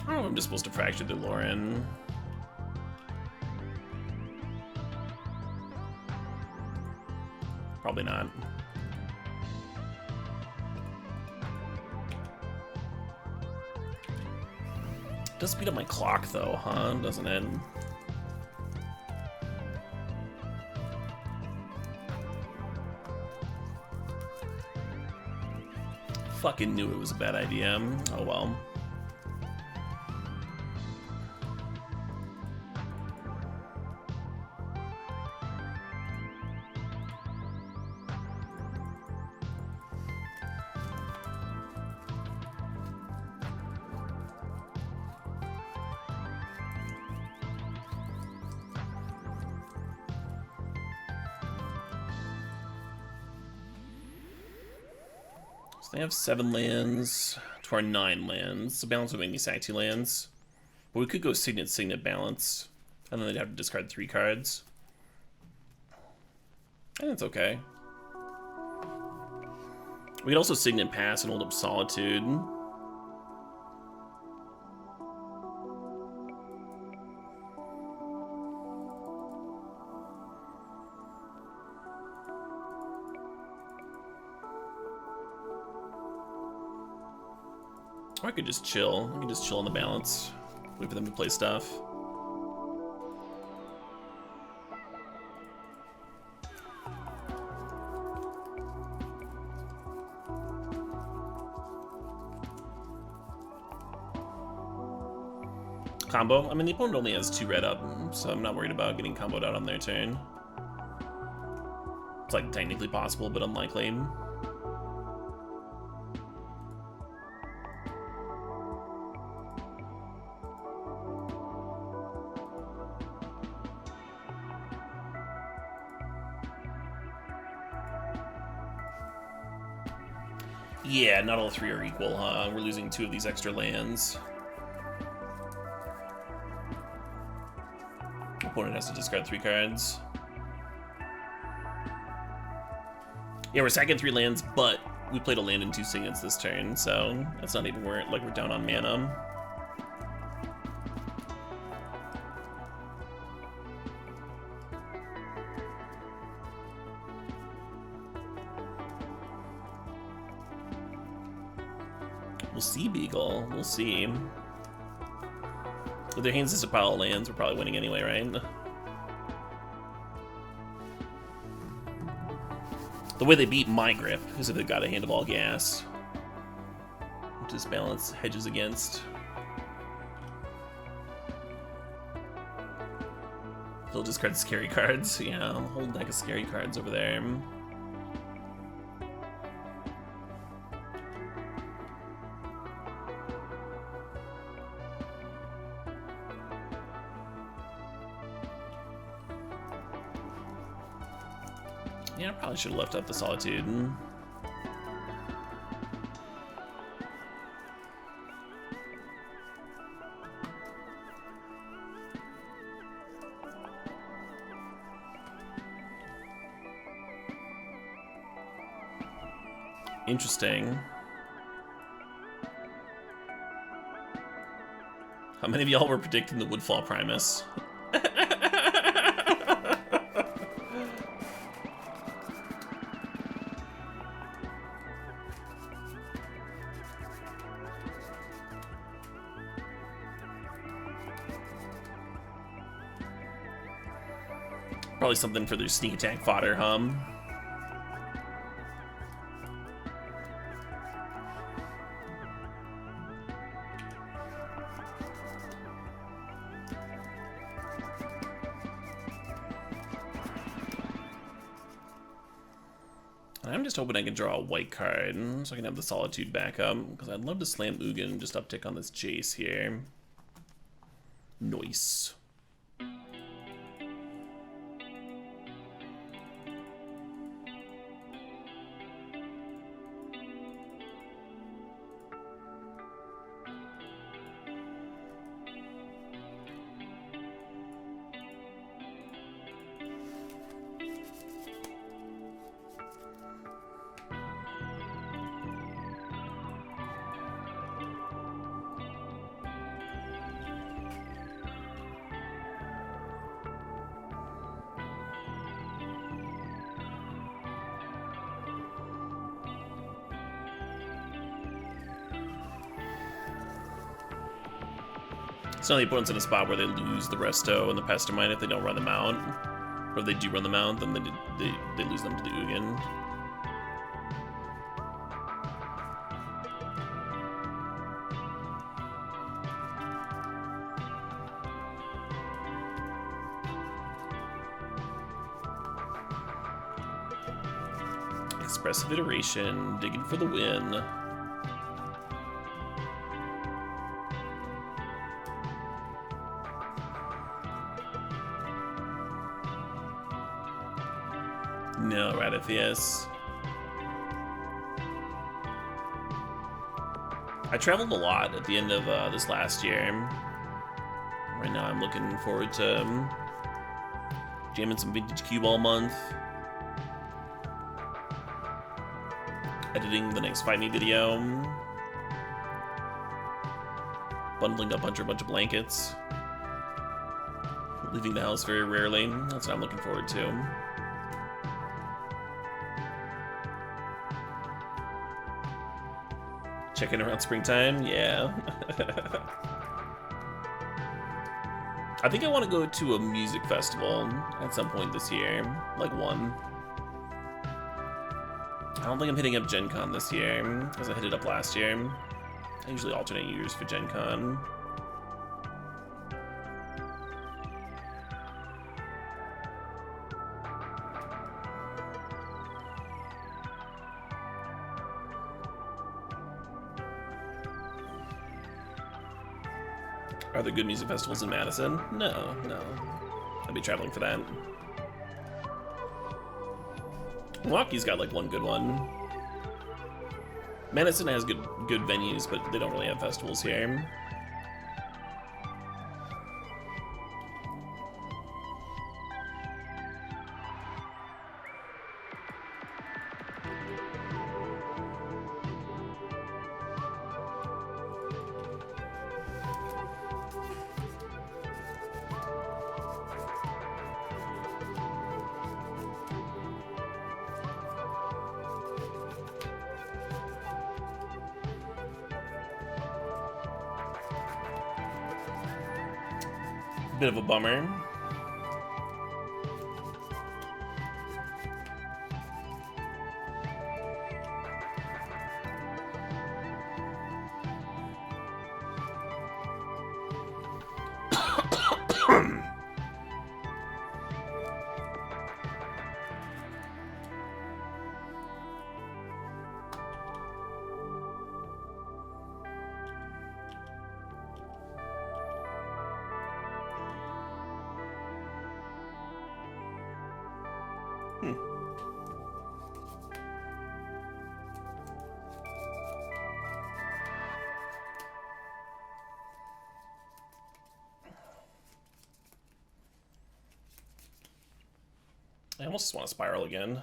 Oh, I'm just supposed to fracture the Lauren. Probably not. It does speed up my clock though, huh? Doesn't it? Fucking knew it was a bad idea. Oh well. So they have 7 lands to our 9 lands. The balance would make me sack 2 lands. But we could go Signet balance. And then they'd have to discard 3 cards. And it's okay. We could also Signet pass and hold up Solitude. Or I could just chill. I could just chill on the balance. Wait for them to play stuff. Combo? I mean, the opponent only has 2 red up, so I'm not worried about getting comboed out on their turn. It's like technically possible, but unlikely. Yeah, not all 3 are equal, huh? We're losing 2 of these extra lands. Opponent has to discard 3 cards. Yeah, we're sacking 3 lands, but we played a land and 2 signets this turn, so that's not even where like we're down on mana. We'll see, Beagle. We'll see. With their hands as a pile of lands, we're probably winning anyway, right? The way they beat my grip is if they've got a hand of all gas. Which this balance hedges against. They'll discard scary cards. Yeah, a whole deck of scary cards over there. Yeah, I probably should have left out the solitude. Interesting. How many of y'all were predicting the Woodfall Primus? Probably something for their sneak attack fodder, hum. I'm just hoping I can draw a white card so I can have the Solitude back up, because I'd love to slam Ugin and just uptick on this Jace here. Nice. So now the opponent's in a spot where they lose the Resto and the Pestamine if they don't run them out. Or if they do run them out, then they lose them to the Ugin. Expressive Iteration, digging for the win. No, Radithius. I traveled a lot at the end of this last year. Right now I'm looking forward to jamming some Vintage Cube all month. Editing the next Fight Me video. Bundling up a bunch of blankets. Leaving the house very rarely. That's what I'm looking forward to. Checking around springtime, yeah. I think I want to go to a music festival at some point this year, like one. I don't think I'm hitting up Gen Con this year, because I hit it up last year. I usually alternate years for Gen Con. Are there good music festivals in Madison? No. I'd be traveling for that. Milwaukee's got like one good one. Madison has good venues, but they don't really have festivals here. Bit of a bummer. I almost just want to spiral again.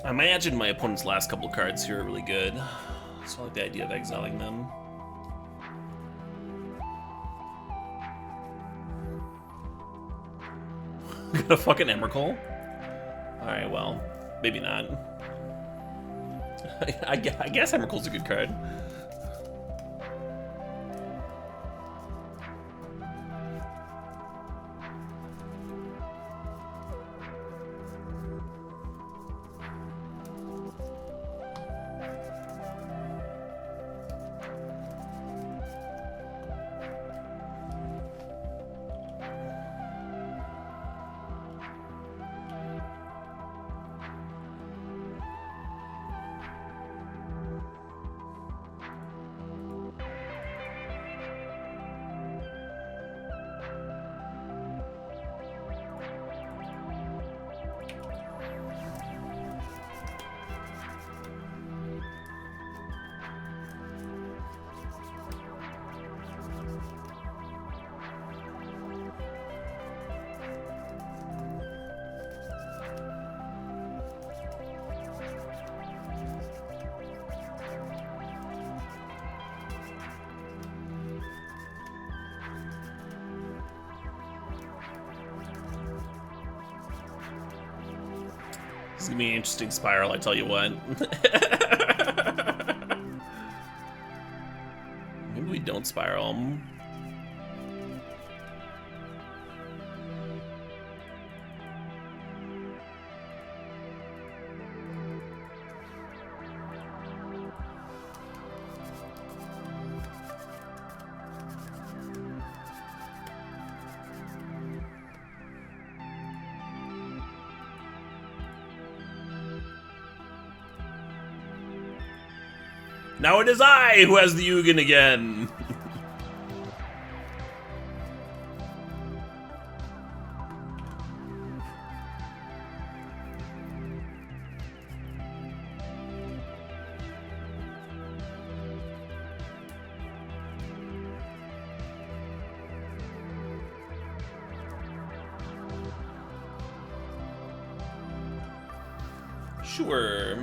I imagine my opponent's last couple cards here are really good, so I like the idea of exiling them. Got a fucking Emrakul? Alright, well, maybe not. I guess Emrakul's a good card. It's gonna be an interesting spiral, I tell you what. Maybe we don't spiral. Now it is I who has the Ugin again. Sure.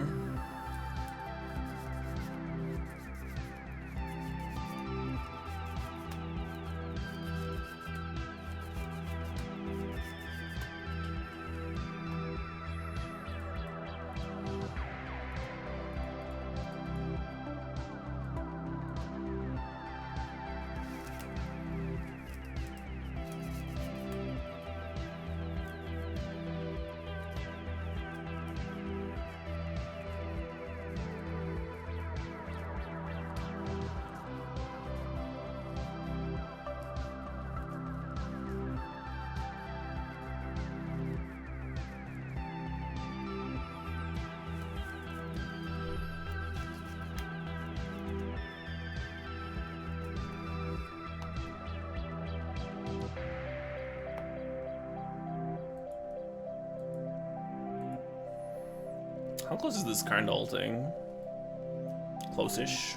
How close is this Karn to ulting? Close-ish.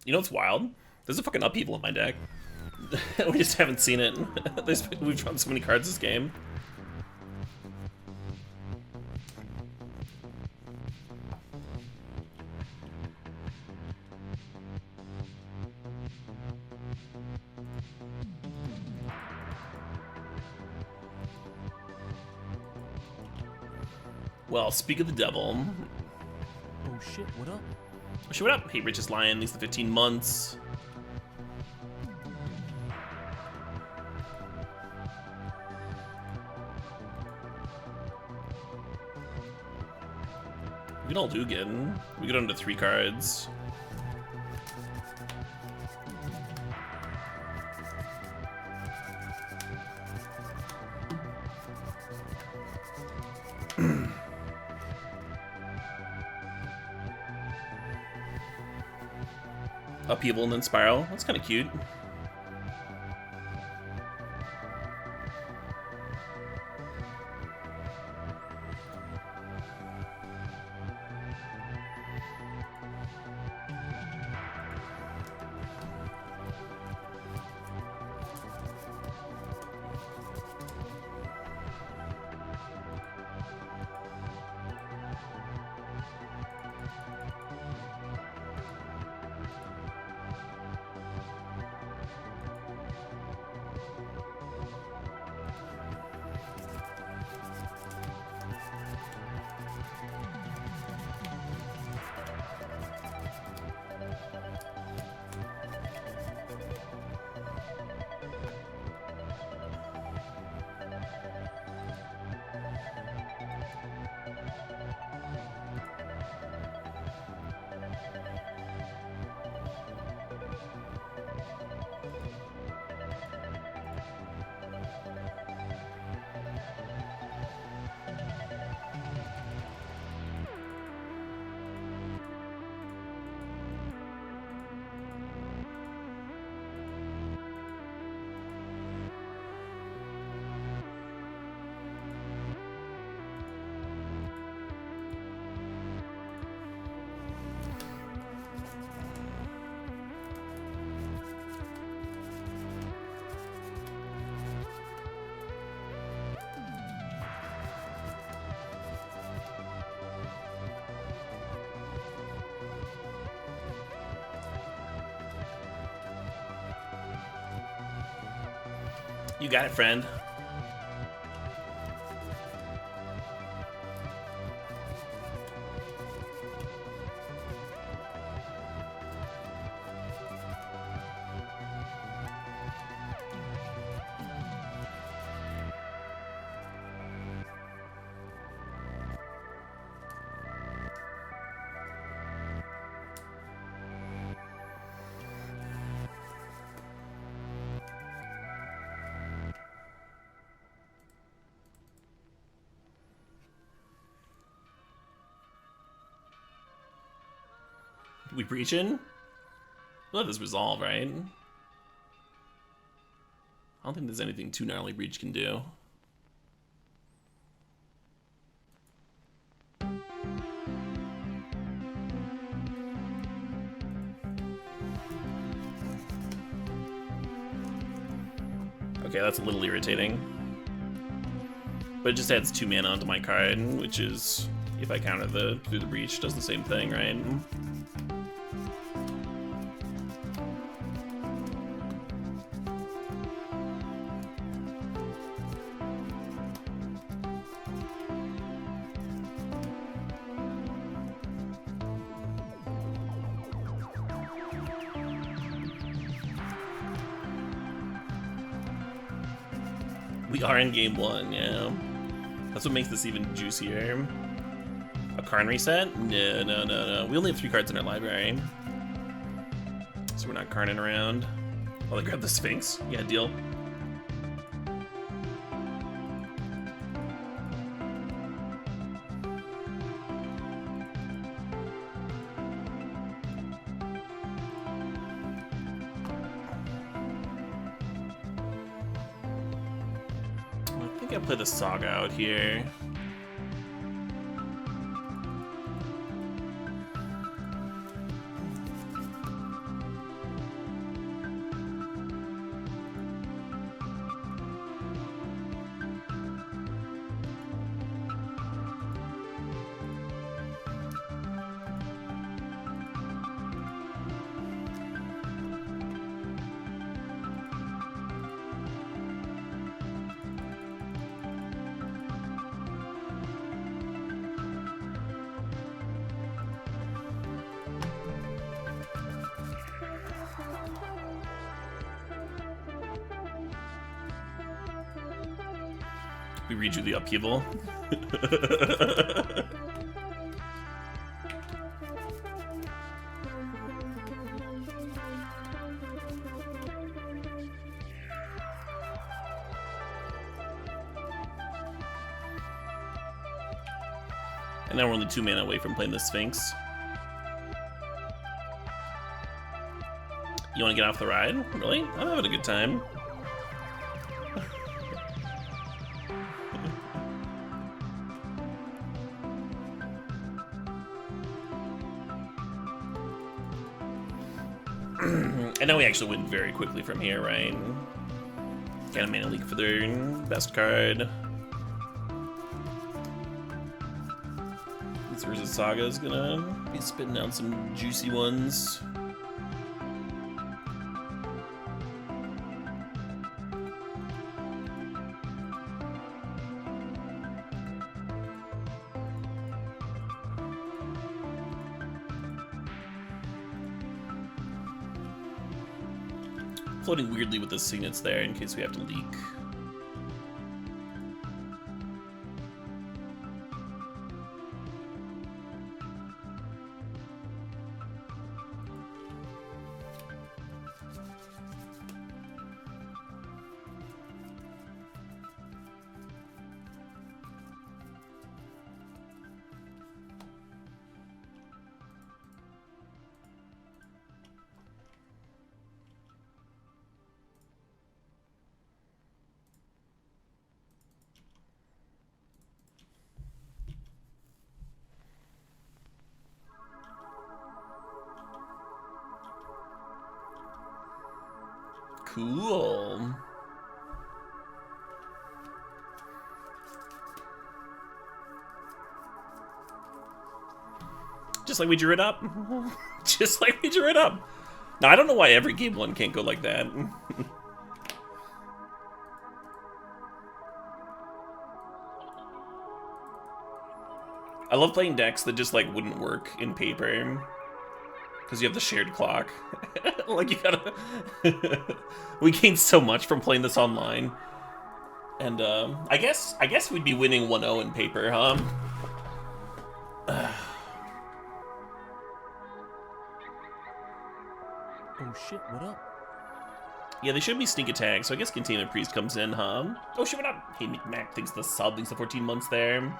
You know what's wild? There's a fucking upheaval in my deck. We just haven't seen it. We've drawn so many cards this game. Well, speak of the devil. Oh shit, what up? Oh, shit, what up? Hey, Richest Lion, thanks for 15 months. We can all do good. We get onto 3 cards. Upheaval and then Spiral. That's kind of cute. You got it, friend. We breaching? Let this resolve, right? I don't think there's anything too gnarly Breach can do. Okay, that's a little irritating. But it just adds 2 mana onto my card, which is, if I counter through the Breach, does the same thing, right? We are in game 1, yeah. That's what makes this even juicier. A Karn reset? No. We only have 3 cards in our library. So we're not Karning around. Oh, they grab the Sphinx? Yeah, deal. I think I'll play the Saga out here. We read you the upheaval. And now we're only 2 mana away from playing the Sphinx. You want to get off the ride? Really? I'm having a good time. And now we actually win very quickly from here, right? Got a mana leak for their best card. This Urza Saga is gonna be spitting out some juicy ones. Floating weirdly with the signets there in case we have to leak. Cool. Just like we drew it up. Just like we drew it up. Now, I don't know why every game one can't go like that. I love playing decks that just like wouldn't work in paper. Because you have the shared clock. Like, you gotta... We gained so much from playing this online. And, I guess we'd be winning 1-0 in paper, huh? Oh shit, what up? Yeah, they should be sneak attack, so I guess Containment Priest comes in, huh? Oh shit, what up? Hey, McMac thinks the sub, thinks the 14 months there.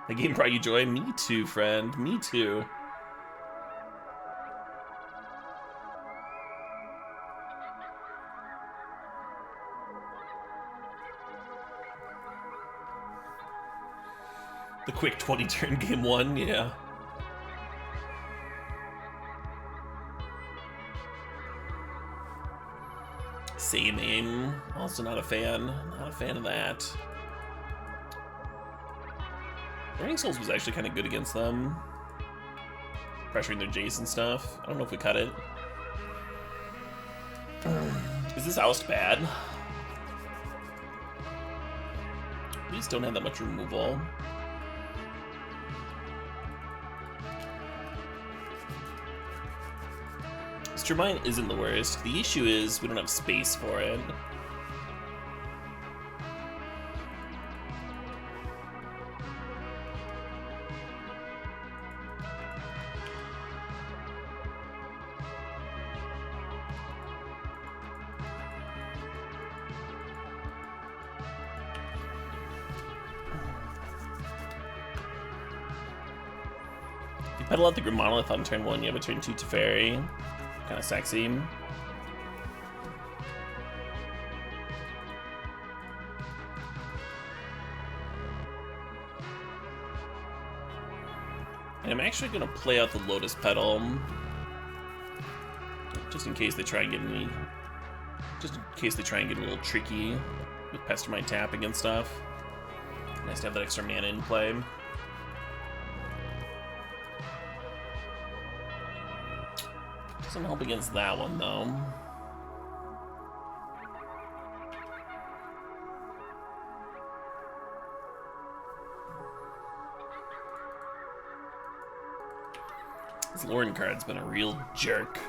The game brought you joy? Me too, friend. Me too. The quick 20 turn game one, yeah. Same aim. Also not a fan. Not a fan of that. Burning Souls was actually kind of good against them. Pressuring their Jace and stuff. I don't know if we cut it. Is this oust bad? We just don't have that much removal. Turbine isn't the worst. The issue is we don't have space for it. If you pedal out the Grimonolith on turn 1, you have a turn 2 Teferi. Kind of sexy. And I'm actually going to play out the Lotus Petal. Just in case they try and get me. Just in case they try and get a little tricky with Pestermine tapping and stuff. Nice to have that extra mana in play. Doesn't help against that one, though. This Lauren card's been a real jerk.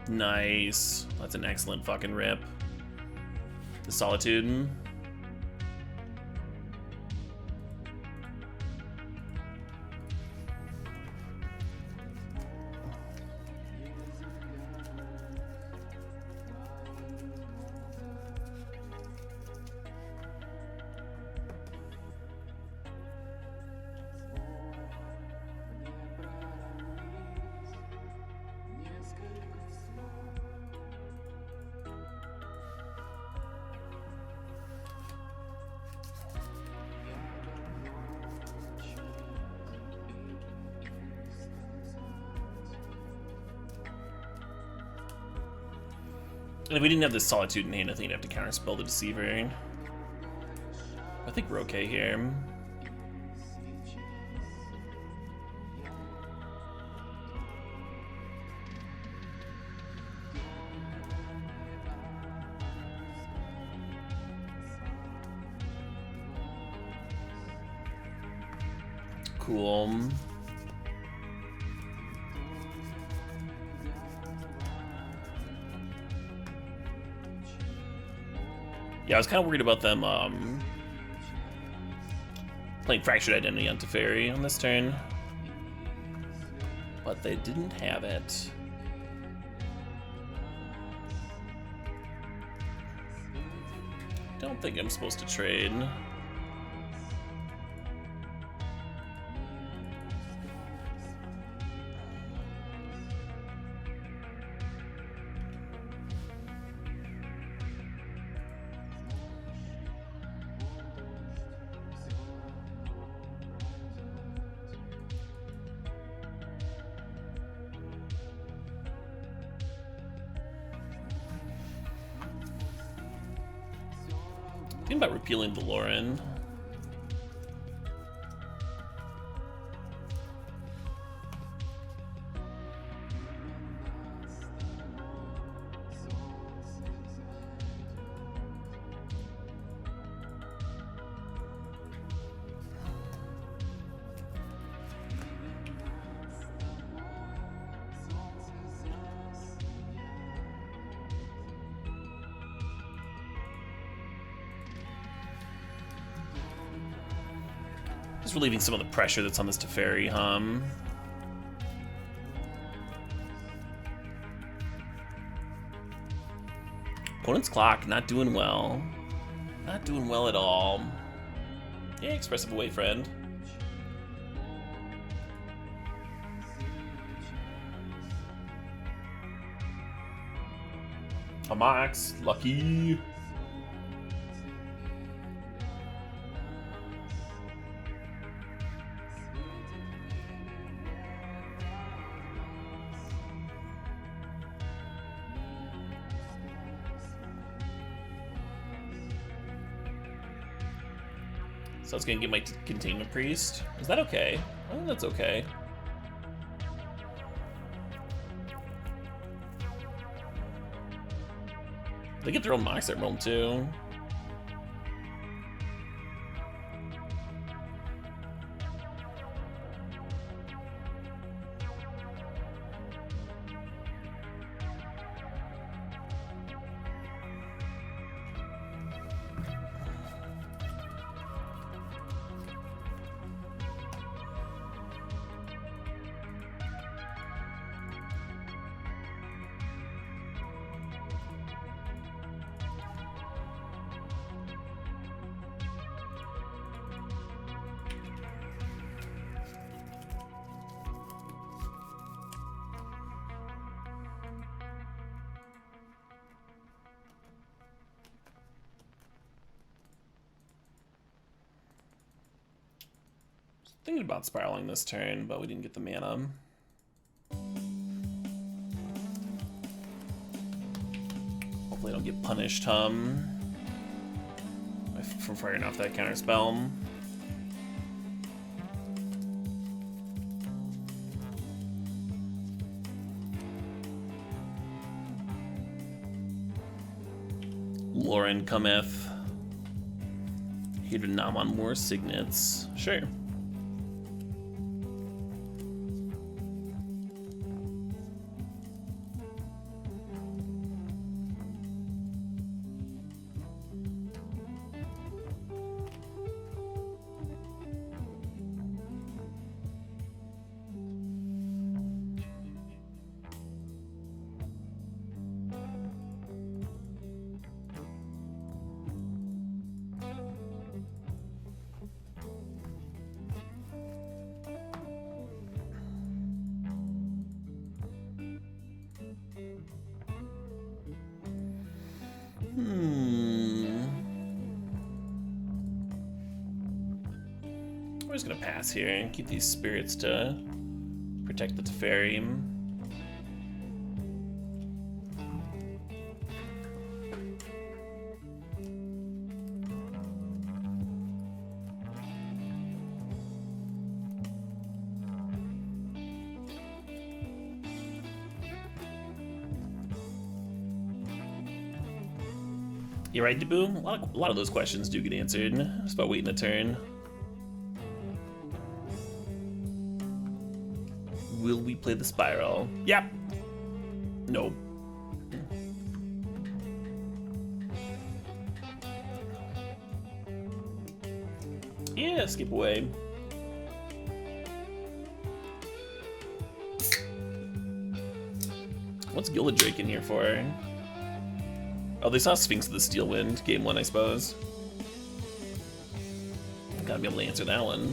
Nice. That's an excellent fucking rip. The Solitude. And if we didn't have this Solitude in hand, I think I'd have to counterspell the Deceiver. I think we're okay here. Cool. Yeah, I was kind of worried about them playing Fractured Identity on Teferi on this turn, but they didn't have it. Don't think I'm supposed to trade. Thinking about repealing the Lauren. Just relieving some of the pressure that's on this Teferi hum. Opponent's clock, not doing well. Not doing well at all. Yeah, expressive away, friend. A Mox, lucky. So I was gonna get my Containment Priest. Is that okay? I think that's okay. They get their own Mox at Realm too. Thinking about spiraling this turn, but we didn't get the mana. Hopefully I don't get punished, from firing off that counter spell. Lauren cometh. Here to nom on more signets. Sure. We're just gonna pass here and keep these spirits to protect the Teferi. You're right, Dabu. A lot of those questions do get answered. Just about waiting a turn. Will we play the Spiral? Yep. No. Yeah, skip away. What's Gilded Drake in here for? Oh, they saw Sphinx of the Steel Wind, game 1, I suppose. Gotta be able to answer that one.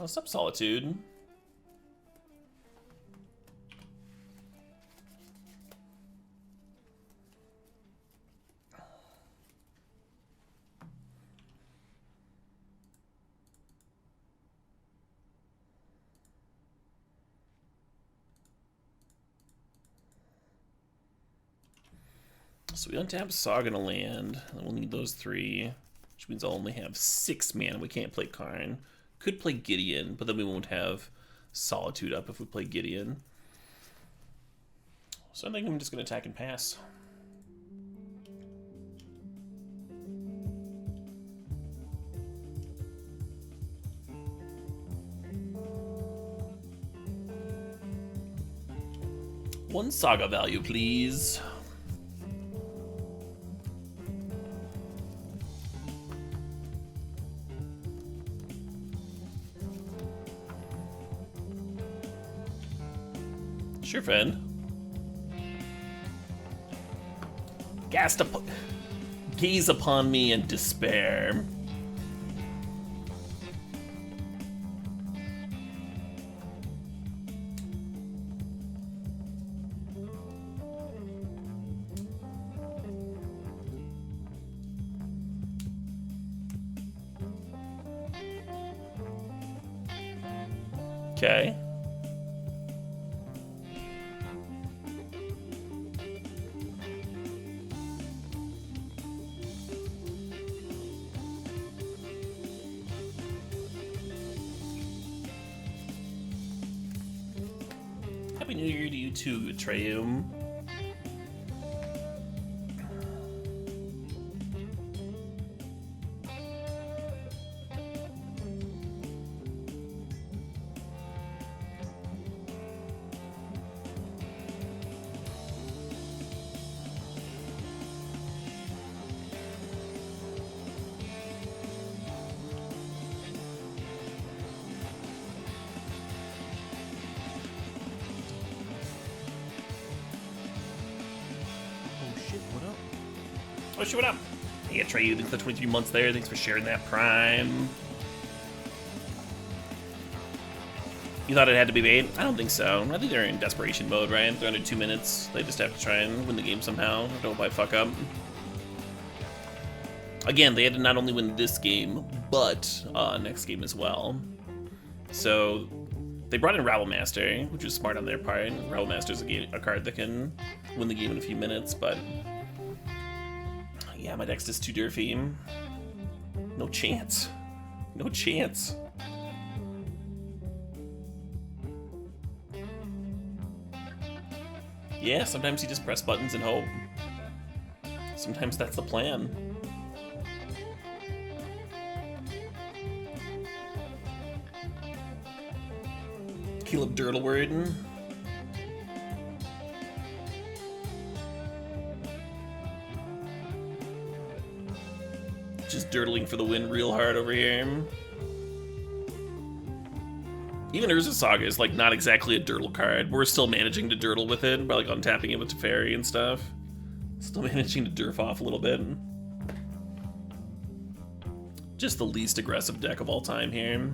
Oh, what's up, Solitude? So we untap Saga to land, and we'll need those 3, which means I'll only have 6 mana. We can't play Karn. Could play Gideon, but then we won't have Solitude up if we play Gideon. So I think I'm just going to attack and pass. One Saga value, please. Sure, friend. Gaze upon me in despair. Okay. Happy New Year to you too, Atreum. Oh shit, what up? Hey, Atreyu, thanks for the 23 months there. Thanks for sharing that Prime. You thought it had to be bait? I don't think so. I think they're in desperation mode, right? They're under 2 minutes. They just have to try and win the game somehow. Don't buy fuck up. Again, they had to not only win this game, but next game as well. So they brought in Rabblemaster, which was smart on their part. Rabblemaster's a card that can win the game in a few minutes, but yeah, my deck's just too durfy. No chance. No chance. Yeah, sometimes you just press buttons and hope. Sometimes that's the plan. Caleb Durdle. Just durdling for the win real hard over here. Even Urza Saga is like not exactly a durdle card. We're still managing to durdle with it by like untapping it with Teferi and stuff. Still managing to derf off a little bit. Just the least aggressive deck of all time here.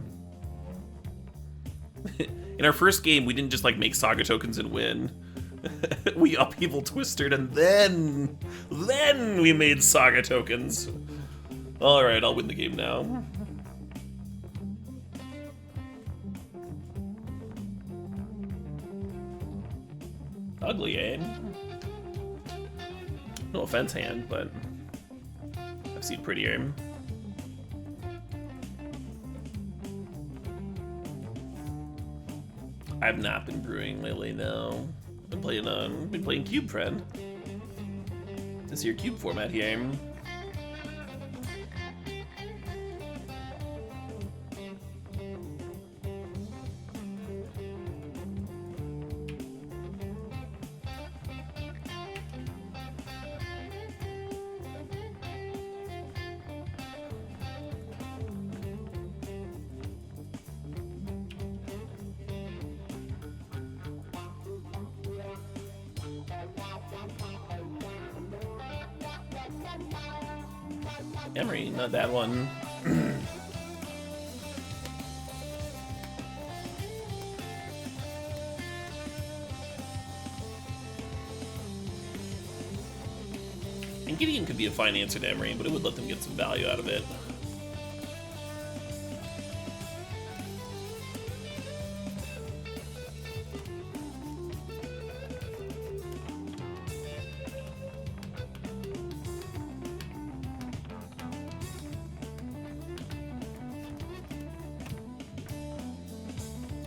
In our first game, we didn't just like make Saga tokens and win. We upheaval twistered and then we made Saga tokens. All right, I'll win the game now. Ugly, eh? No offense, hand, but I've seen prettier. I've not been brewing lately, no. Been playing Cube Friend. This is your Cube format here. Emery, not that one. And Gideon could be a fine answer to Emery, but it would let them get some value out of it.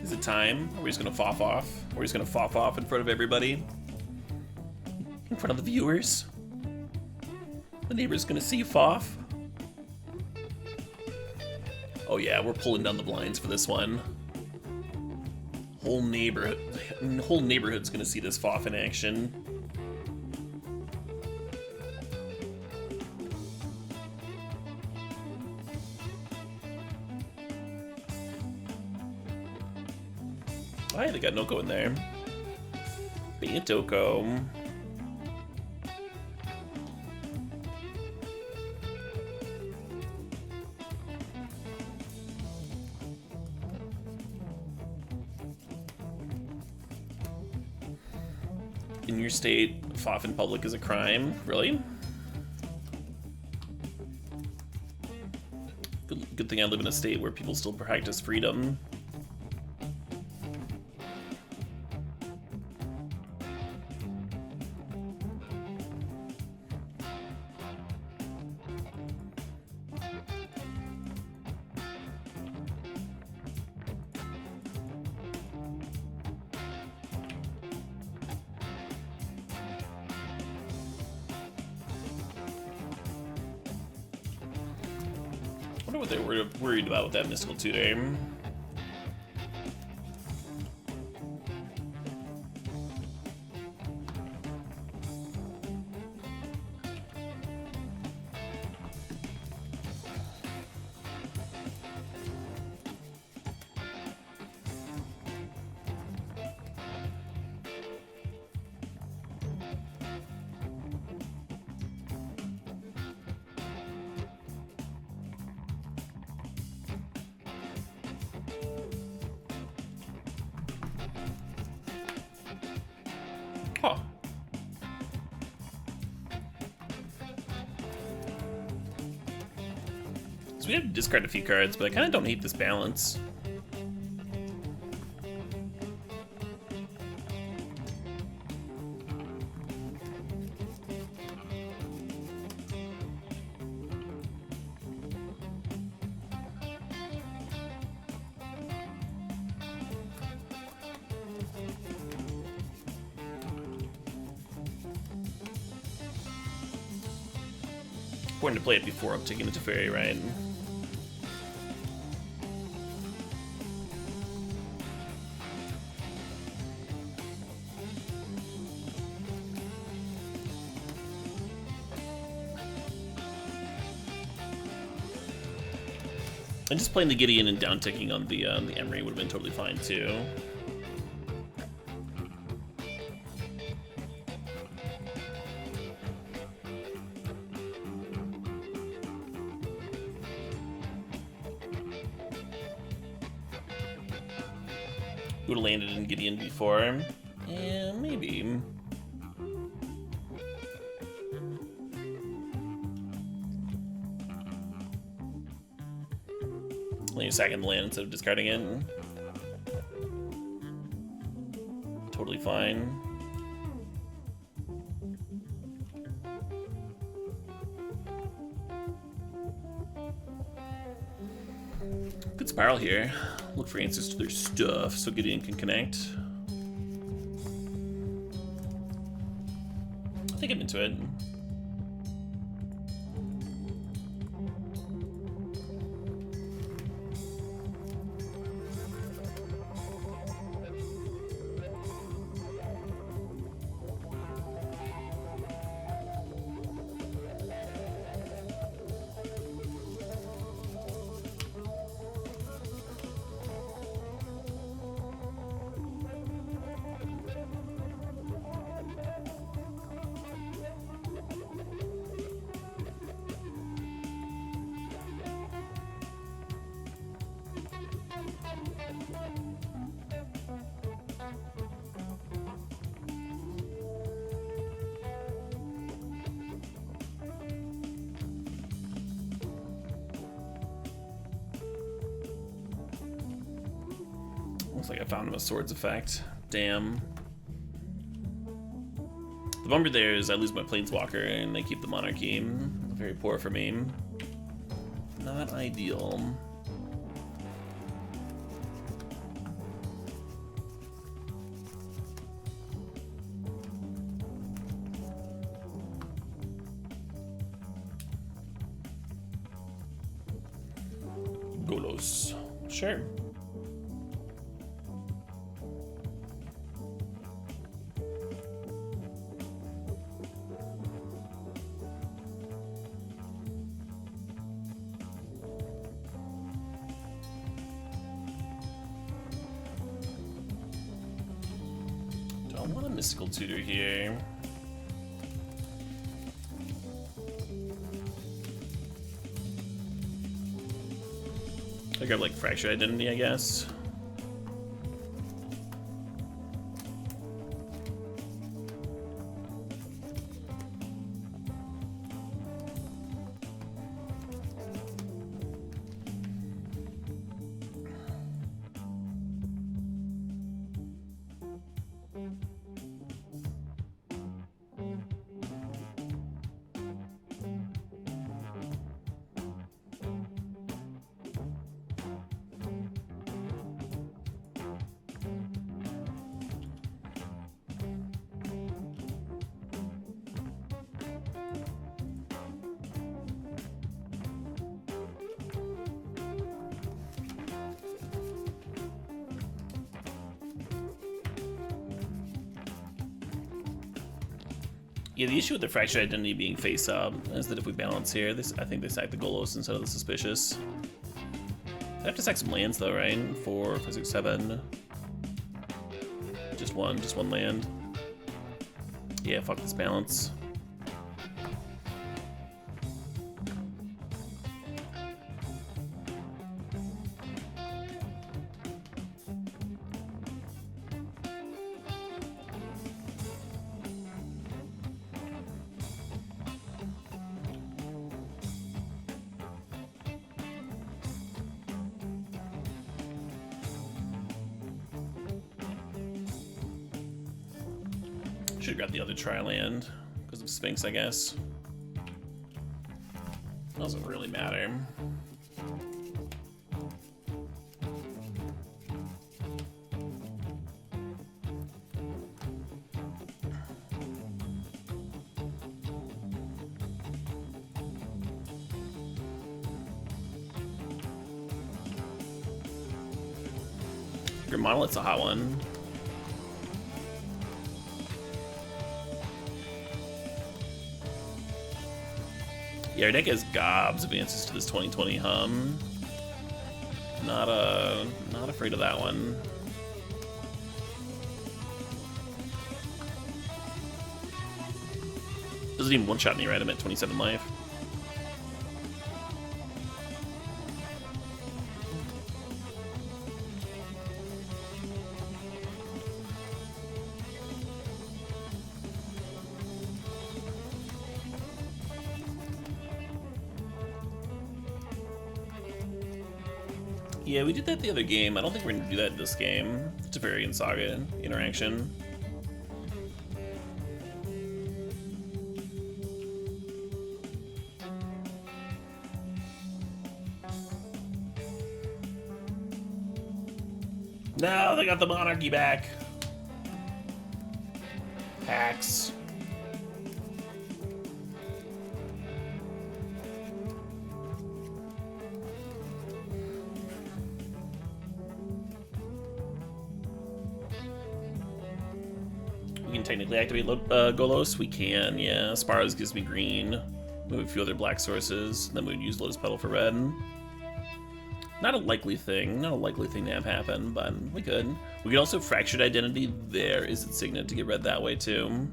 Is it time? Are we just gonna foff off? Or he's gonna foff off in front of everybody? In front of the viewers? The neighbor's gonna see foff? Oh yeah, we're pulling down the blinds for this one. Whole neighborhood's gonna see this foff in action. Oh, they got Noko in there. Bantoko. In your state, foff in public is a crime? Really? Good thing I live in a state where people still practice freedom. I wonder what they were worried about with that mystical tutor. Huh. So we have to discard a few cards, but I kind of don't hate this balance. Important to play it before I'm taking it to Fairy, right? And just playing the Gideon and down ticking on the Emery would have been totally fine too. Would have landed in Gideon before. Yeah, maybe. Only sacking the land instead of discarding it. Totally fine. Good spiral here. Look for answers to their stuff so Gideon can connect. I think I'm into it. Looks like I found him a swords effect. Damn. The bummer there is I lose my planeswalker and they keep the monarchy. Very poor for me. Not ideal. Golos. Sure. Don't want a mystical tutor here. I grab like fractured identity, I guess. Yeah, the issue with the fractured identity being face up is that if we balance here, I think they sack the Golos instead of the Suspicious. I have to sack some lands though, right? 4, 5, 6, 7. Just one land. Yeah, fuck this balance. Should grab the other tri-land because of Sphinx, I guess. Doesn't really matter. Your monolith's a hot one. Yeah, our deck has gobs of answers to this 2020 hum. Not afraid of that one. Doesn't even one-shot me, right? I'm at 27 life. Yeah, we did that the other game. I don't think we're gonna do that this game. It's a Varian Saga interaction. No, they got the monarchy back. Hacks. We can technically activate Golos. We can, yeah. Sparrows gives me green. Move a few other black sources. Then we would use Lotus Petal for red. Not a likely thing. Not a likely thing to have happen, but we could. We could also Fractured Identity. There is its signet to get red that way too.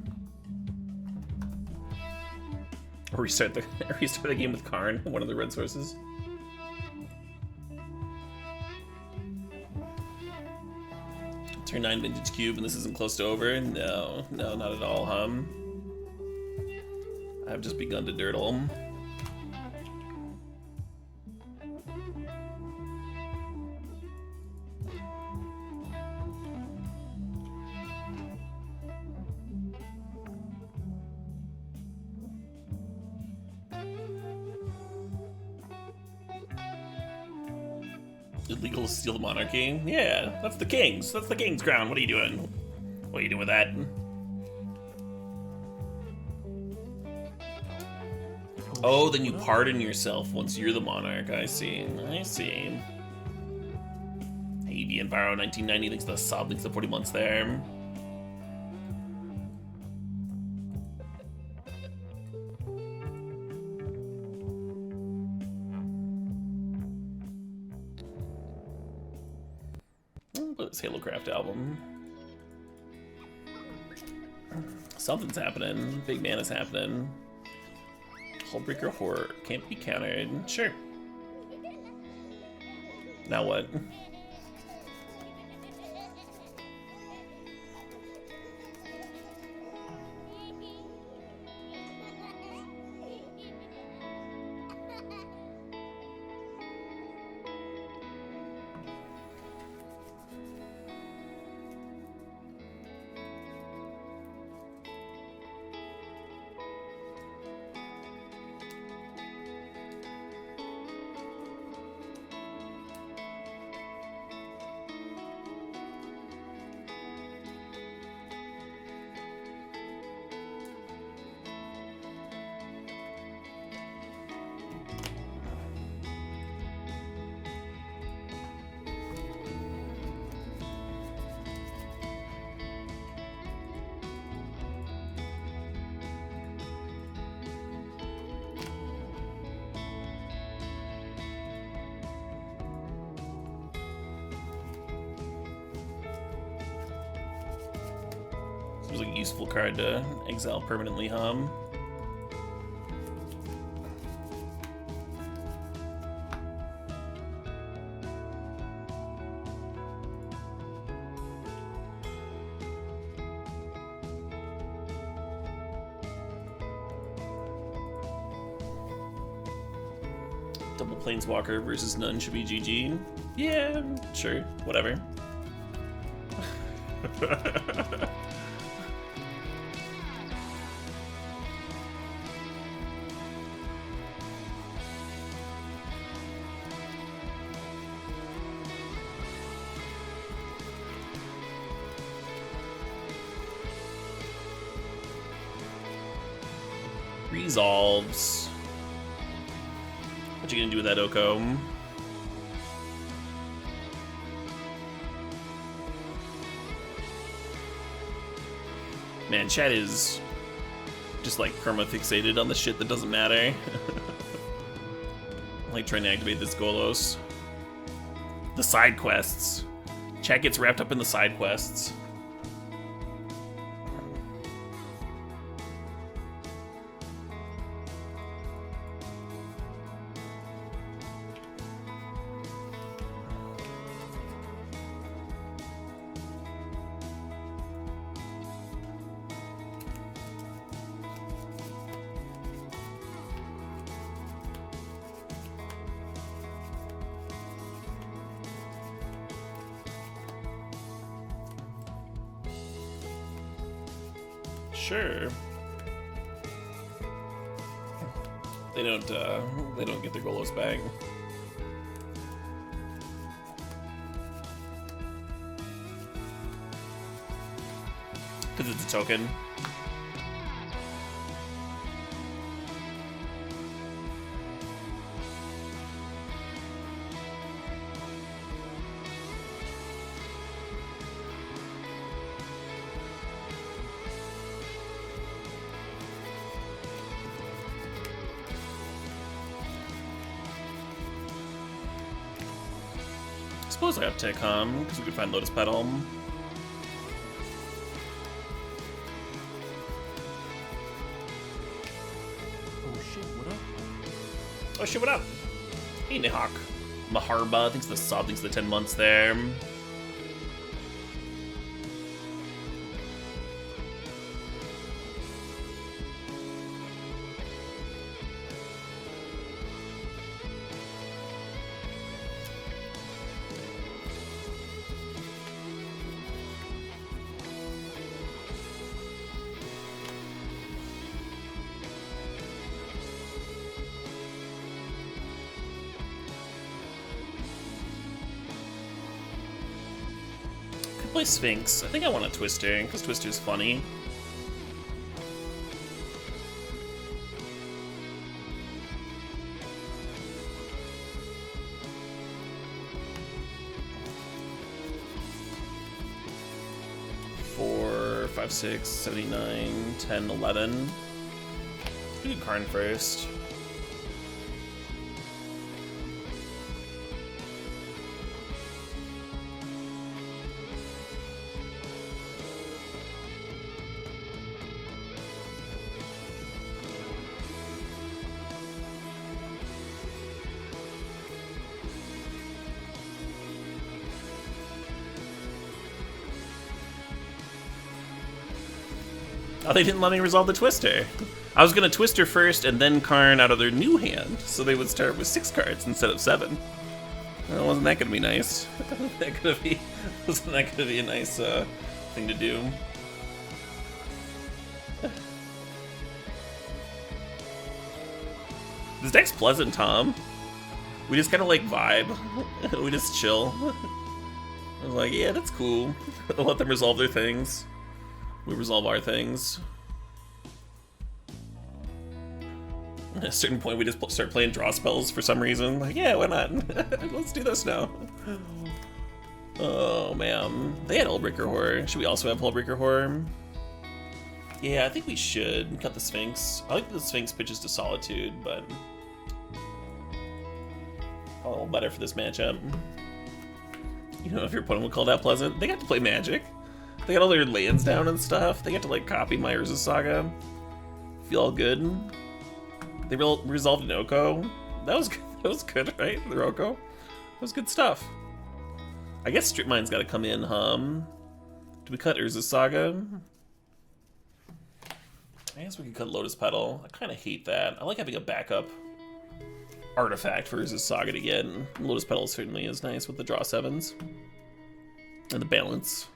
Or restart the game with Karn, one of the red sources. Turn 9 Vintage Cube, and this isn't close to over. No, no, not at all, I've just begun to durdle. Illegal to steal the monarchy? Yeah, that's the king's. That's the king's crown. What are you doing? What are you doing with that? Oh, then you pardon yourself once you're the monarch. I see. I see. Hey, and Barrow 1990 thanks to the sub, thanks to 40 months there. This HaloCraft album. Something's happening. Big man is happening. Hullbreaker Horror can't be countered. Sure. Now what? Seems like a useful card to exile permanently, Double Planeswalker versus none should be GG. Yeah, sure, whatever. Resolves. What you gonna do with that, Oko? Man, chat is just like perma fixated on the shit that doesn't matter. Like trying to activate this Golos. The side quests. Chat gets wrapped up in the side quests. Sure. They don't get their Golos back. Because it's a token. I suppose I have to because we could find Lotus Petal. Oh shit, what up? Hey, Nihawk. Maharba, thanks for the sub, thanks for the 10 months there. Play Sphinx. I think I want a Twister, because Twister's funny. Four, 5, 6, 79, 10, 11. Let's do Karn first. Oh, they didn't let me resolve the Twister. I was gonna Twister first and then Karn out of their new hand, so they would start with 6 cards instead of 7. Well, wasn't that gonna be nice? Wasn't that gonna be a nice thing to do? This deck's pleasant, Tom. We just kind of like vibe. We just chill. I was like, yeah, that's cool. I'll let them resolve their things. We resolve our things. At a certain point, we just start playing draw spells for some reason. Like, yeah, why not? Let's do this now. Oh, man. They had Hullbreaker Horror. Should we also have Hullbreaker Horror? Yeah, I think we should. Cut the Sphinx. I like the Sphinx pitches to Solitude, but a little better for this matchup. You know, if your opponent would call that pleasant. They got to play Magic. They got all their lands down and stuff. They get to like copy my Urza Saga. Feel all good. They resolved an Oko. That was good. That was good, right? The Oko. That was good stuff. I guess Strip Mine's got to come in, Do we cut Urza Saga? I guess we could cut Lotus Petal. I kind of hate that. I like having a backup artifact for Urza Saga to get. Lotus Petal certainly is nice with the draw 7s and the balance.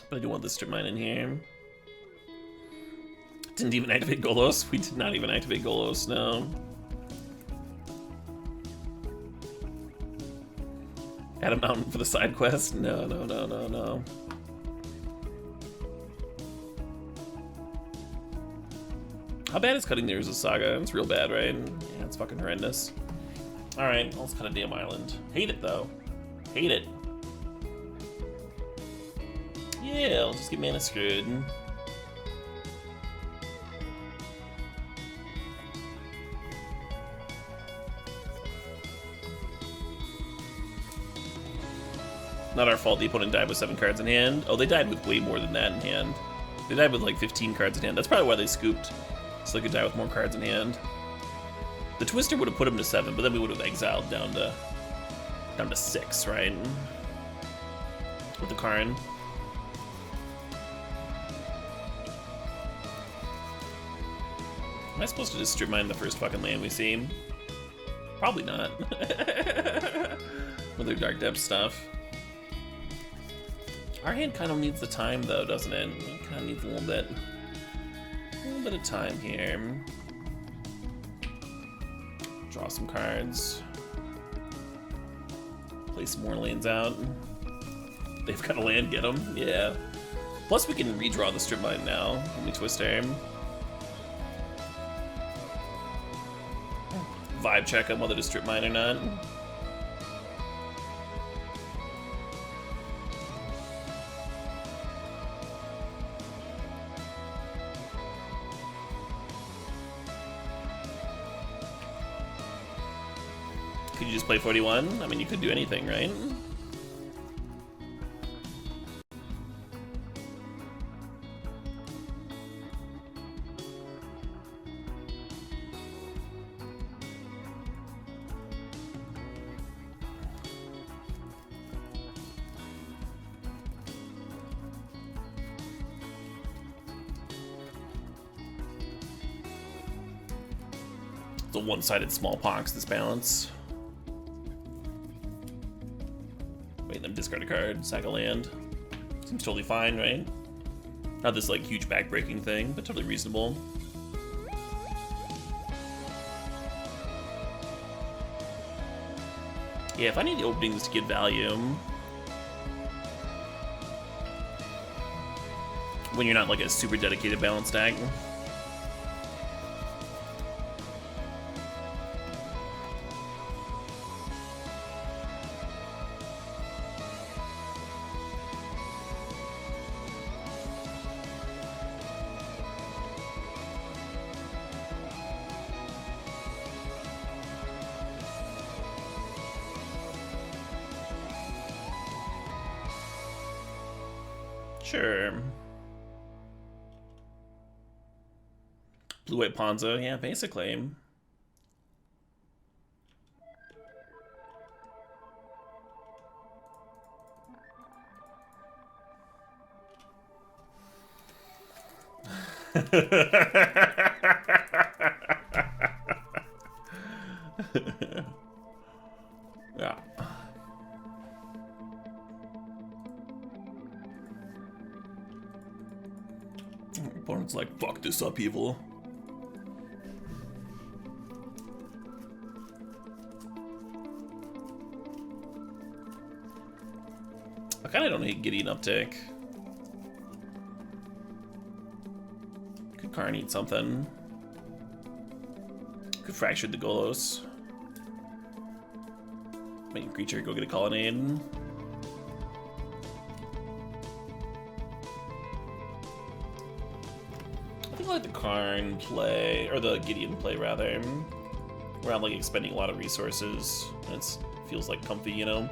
But I do want this Strip Mine in here. Didn't even activate Golos. We did not even activate Golos, no. Add a mountain for the side quest? No, no, no, no, no. How bad is cutting the Urza Saga? It's real bad, right? Yeah, it's fucking horrendous. Alright, let's cut a damn island. Hate it, though. Hate it. Yeah, I'll just get mana screwed. Not our fault the opponent died with 7 cards in hand. Oh, they died with way more than that in hand. They died with like 15 cards in hand. That's probably why they scooped. So they could die with more cards in hand. The Twister would have put him to 7, but then we would have exiled down to 6, right? With the Karn. Am I supposed to just Strip Mine the first fucking land we see? Probably not. With their Dark Depth stuff. Our hand kind of needs the time, though, doesn't it? It kind of needs a little bit of time here. Draw some cards. Play some more lanes out. They've got a land, get them. Yeah. Plus, we can redraw the strip mine now when we twist aim. Vibe check on whether to strip mine or not. Could you just play 41? I mean, you could do anything, right? It's a one-sided smallpox, this balance. Wait, then discard a card, sack a land. Seems totally fine, right? Not this, like, huge back-breaking thing, but totally reasonable. Yeah, if I need openings to get value... when you're not, like, a super dedicated balance stack... Sure. Blue-white Ponza, yeah, basically. Yeah. Opponent's like, fuck this upheaval. I kinda don't hate Gideon uptick. Could Karn eat something. Could fracture the Golos. Make a creature go get a colonnade. I think I like the Karn play, or the Gideon play rather, where I'm like expending a lot of resources, and it feels like comfy, you know?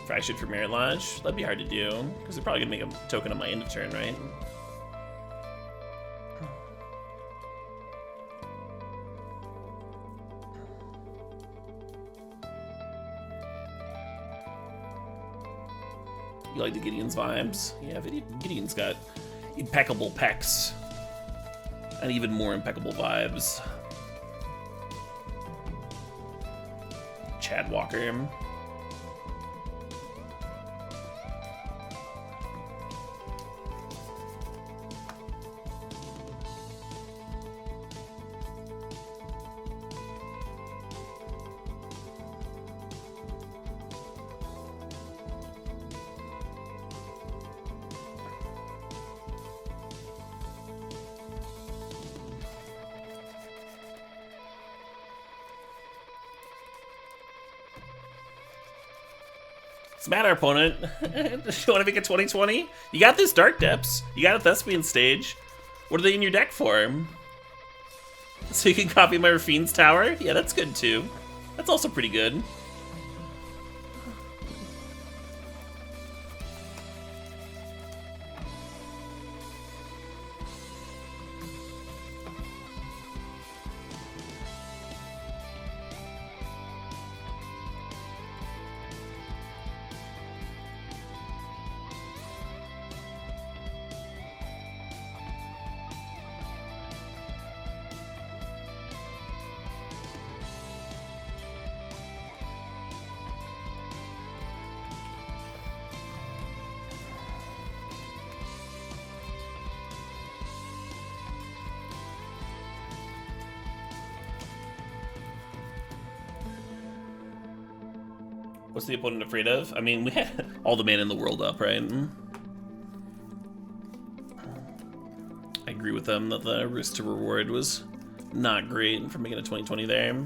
Fractured for Merit Lodge? That'd be hard to do, because they're probably gonna make a token on my end of turn, right? You like the Gideon's vibes? Yeah, Gideon's got impeccable pecs. And even more impeccable vibes. Chad Walker. What's the matter, opponent? You want to make a 2020? You got this Dark Depths. You got a Thespian stage. What are they in your deck for? So you can copy my Rafine's Tower? Yeah, that's good too. That's also pretty good. What's the opponent afraid of? I mean, we had all the mana in the world up, right? I agree with them that the risk to reward was not great for making a 2020 there.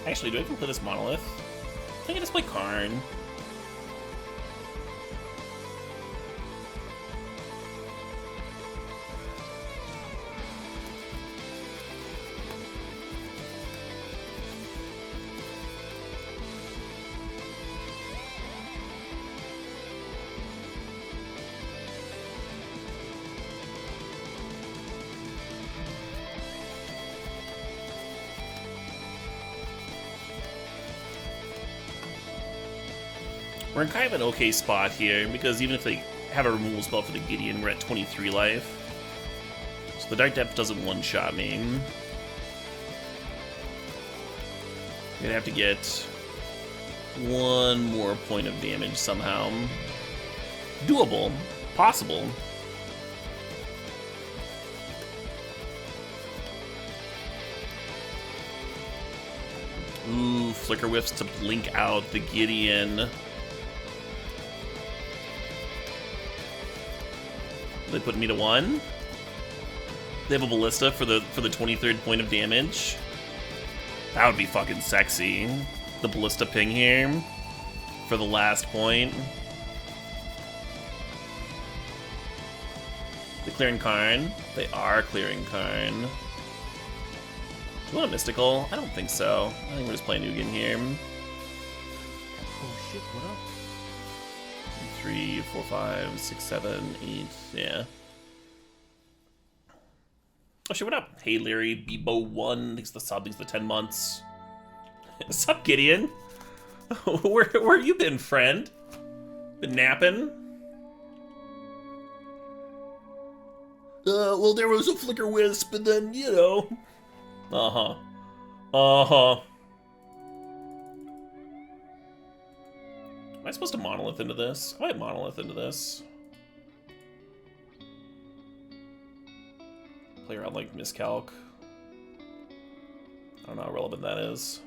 Actually, do I even play this Monolith? I think I just play Karn. We're in kind of an okay spot here, because even if they have a removal spell for the Gideon, we're at 23 life. So the Dark Depth doesn't one-shot me. We're gonna have to get one more point of damage somehow. Doable. Possible. Ooh, Flicker Whiffs to blink out the Gideon. They put me to 1. They have a Ballista for the 23rd point of damage. That would be fucking sexy. The Ballista ping here for the last point. They clearing Karn. They are clearing Karn. Do you want a Mystical? I don't think so. I think we're just playing Ugin here. Oh shit, what up? 3, 4, 5, 6, 7, 8, yeah. Oh shit, what up? Hey Larry, Bebo1, thanks for the sub, thanks for the 10 months. What's up, Gideon? Where you been, friend? Been napping? Well, there was a Flicker Wisp, and then, you know. Uh-huh. Uh-huh. Am I supposed to Monolith into this? I might Monolith into this. Play around like Miscalc. I don't know how relevant that is.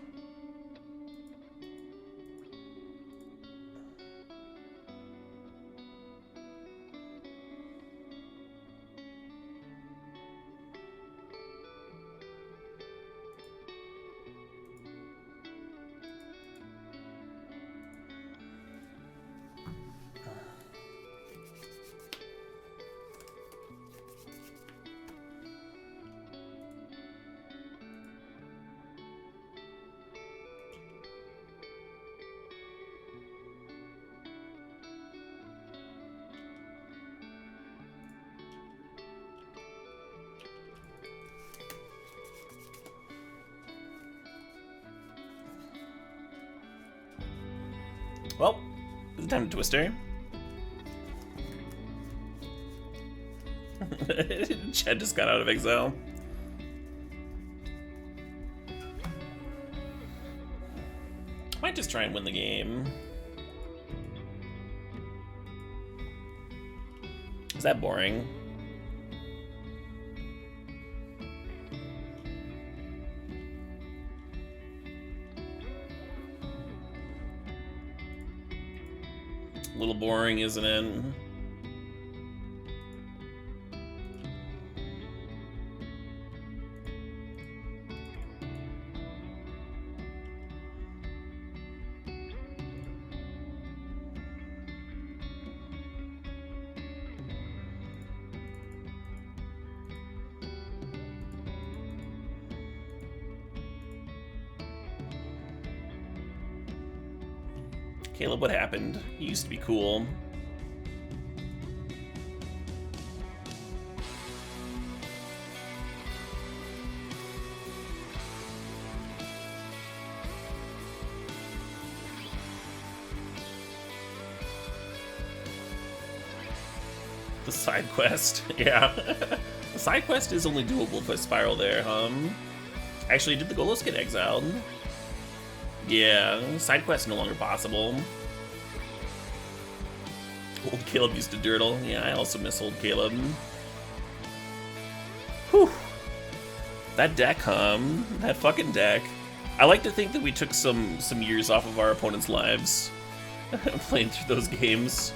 Well, it's time to Twister. Chad just got out of exile. Might just try and win the game. Is that boring? A little boring, isn't it? Caleb, what happened? He used to be cool. The side quest, yeah. The side quest is only doable if I spiral there, Actually, did the Golos get exiled? Yeah, side quest no longer possible. Old Caleb used to durdle. Yeah, I also miss old Caleb. Whew. That deck, that fucking deck. I like to think that we took some years off of our opponent's lives playing through those games.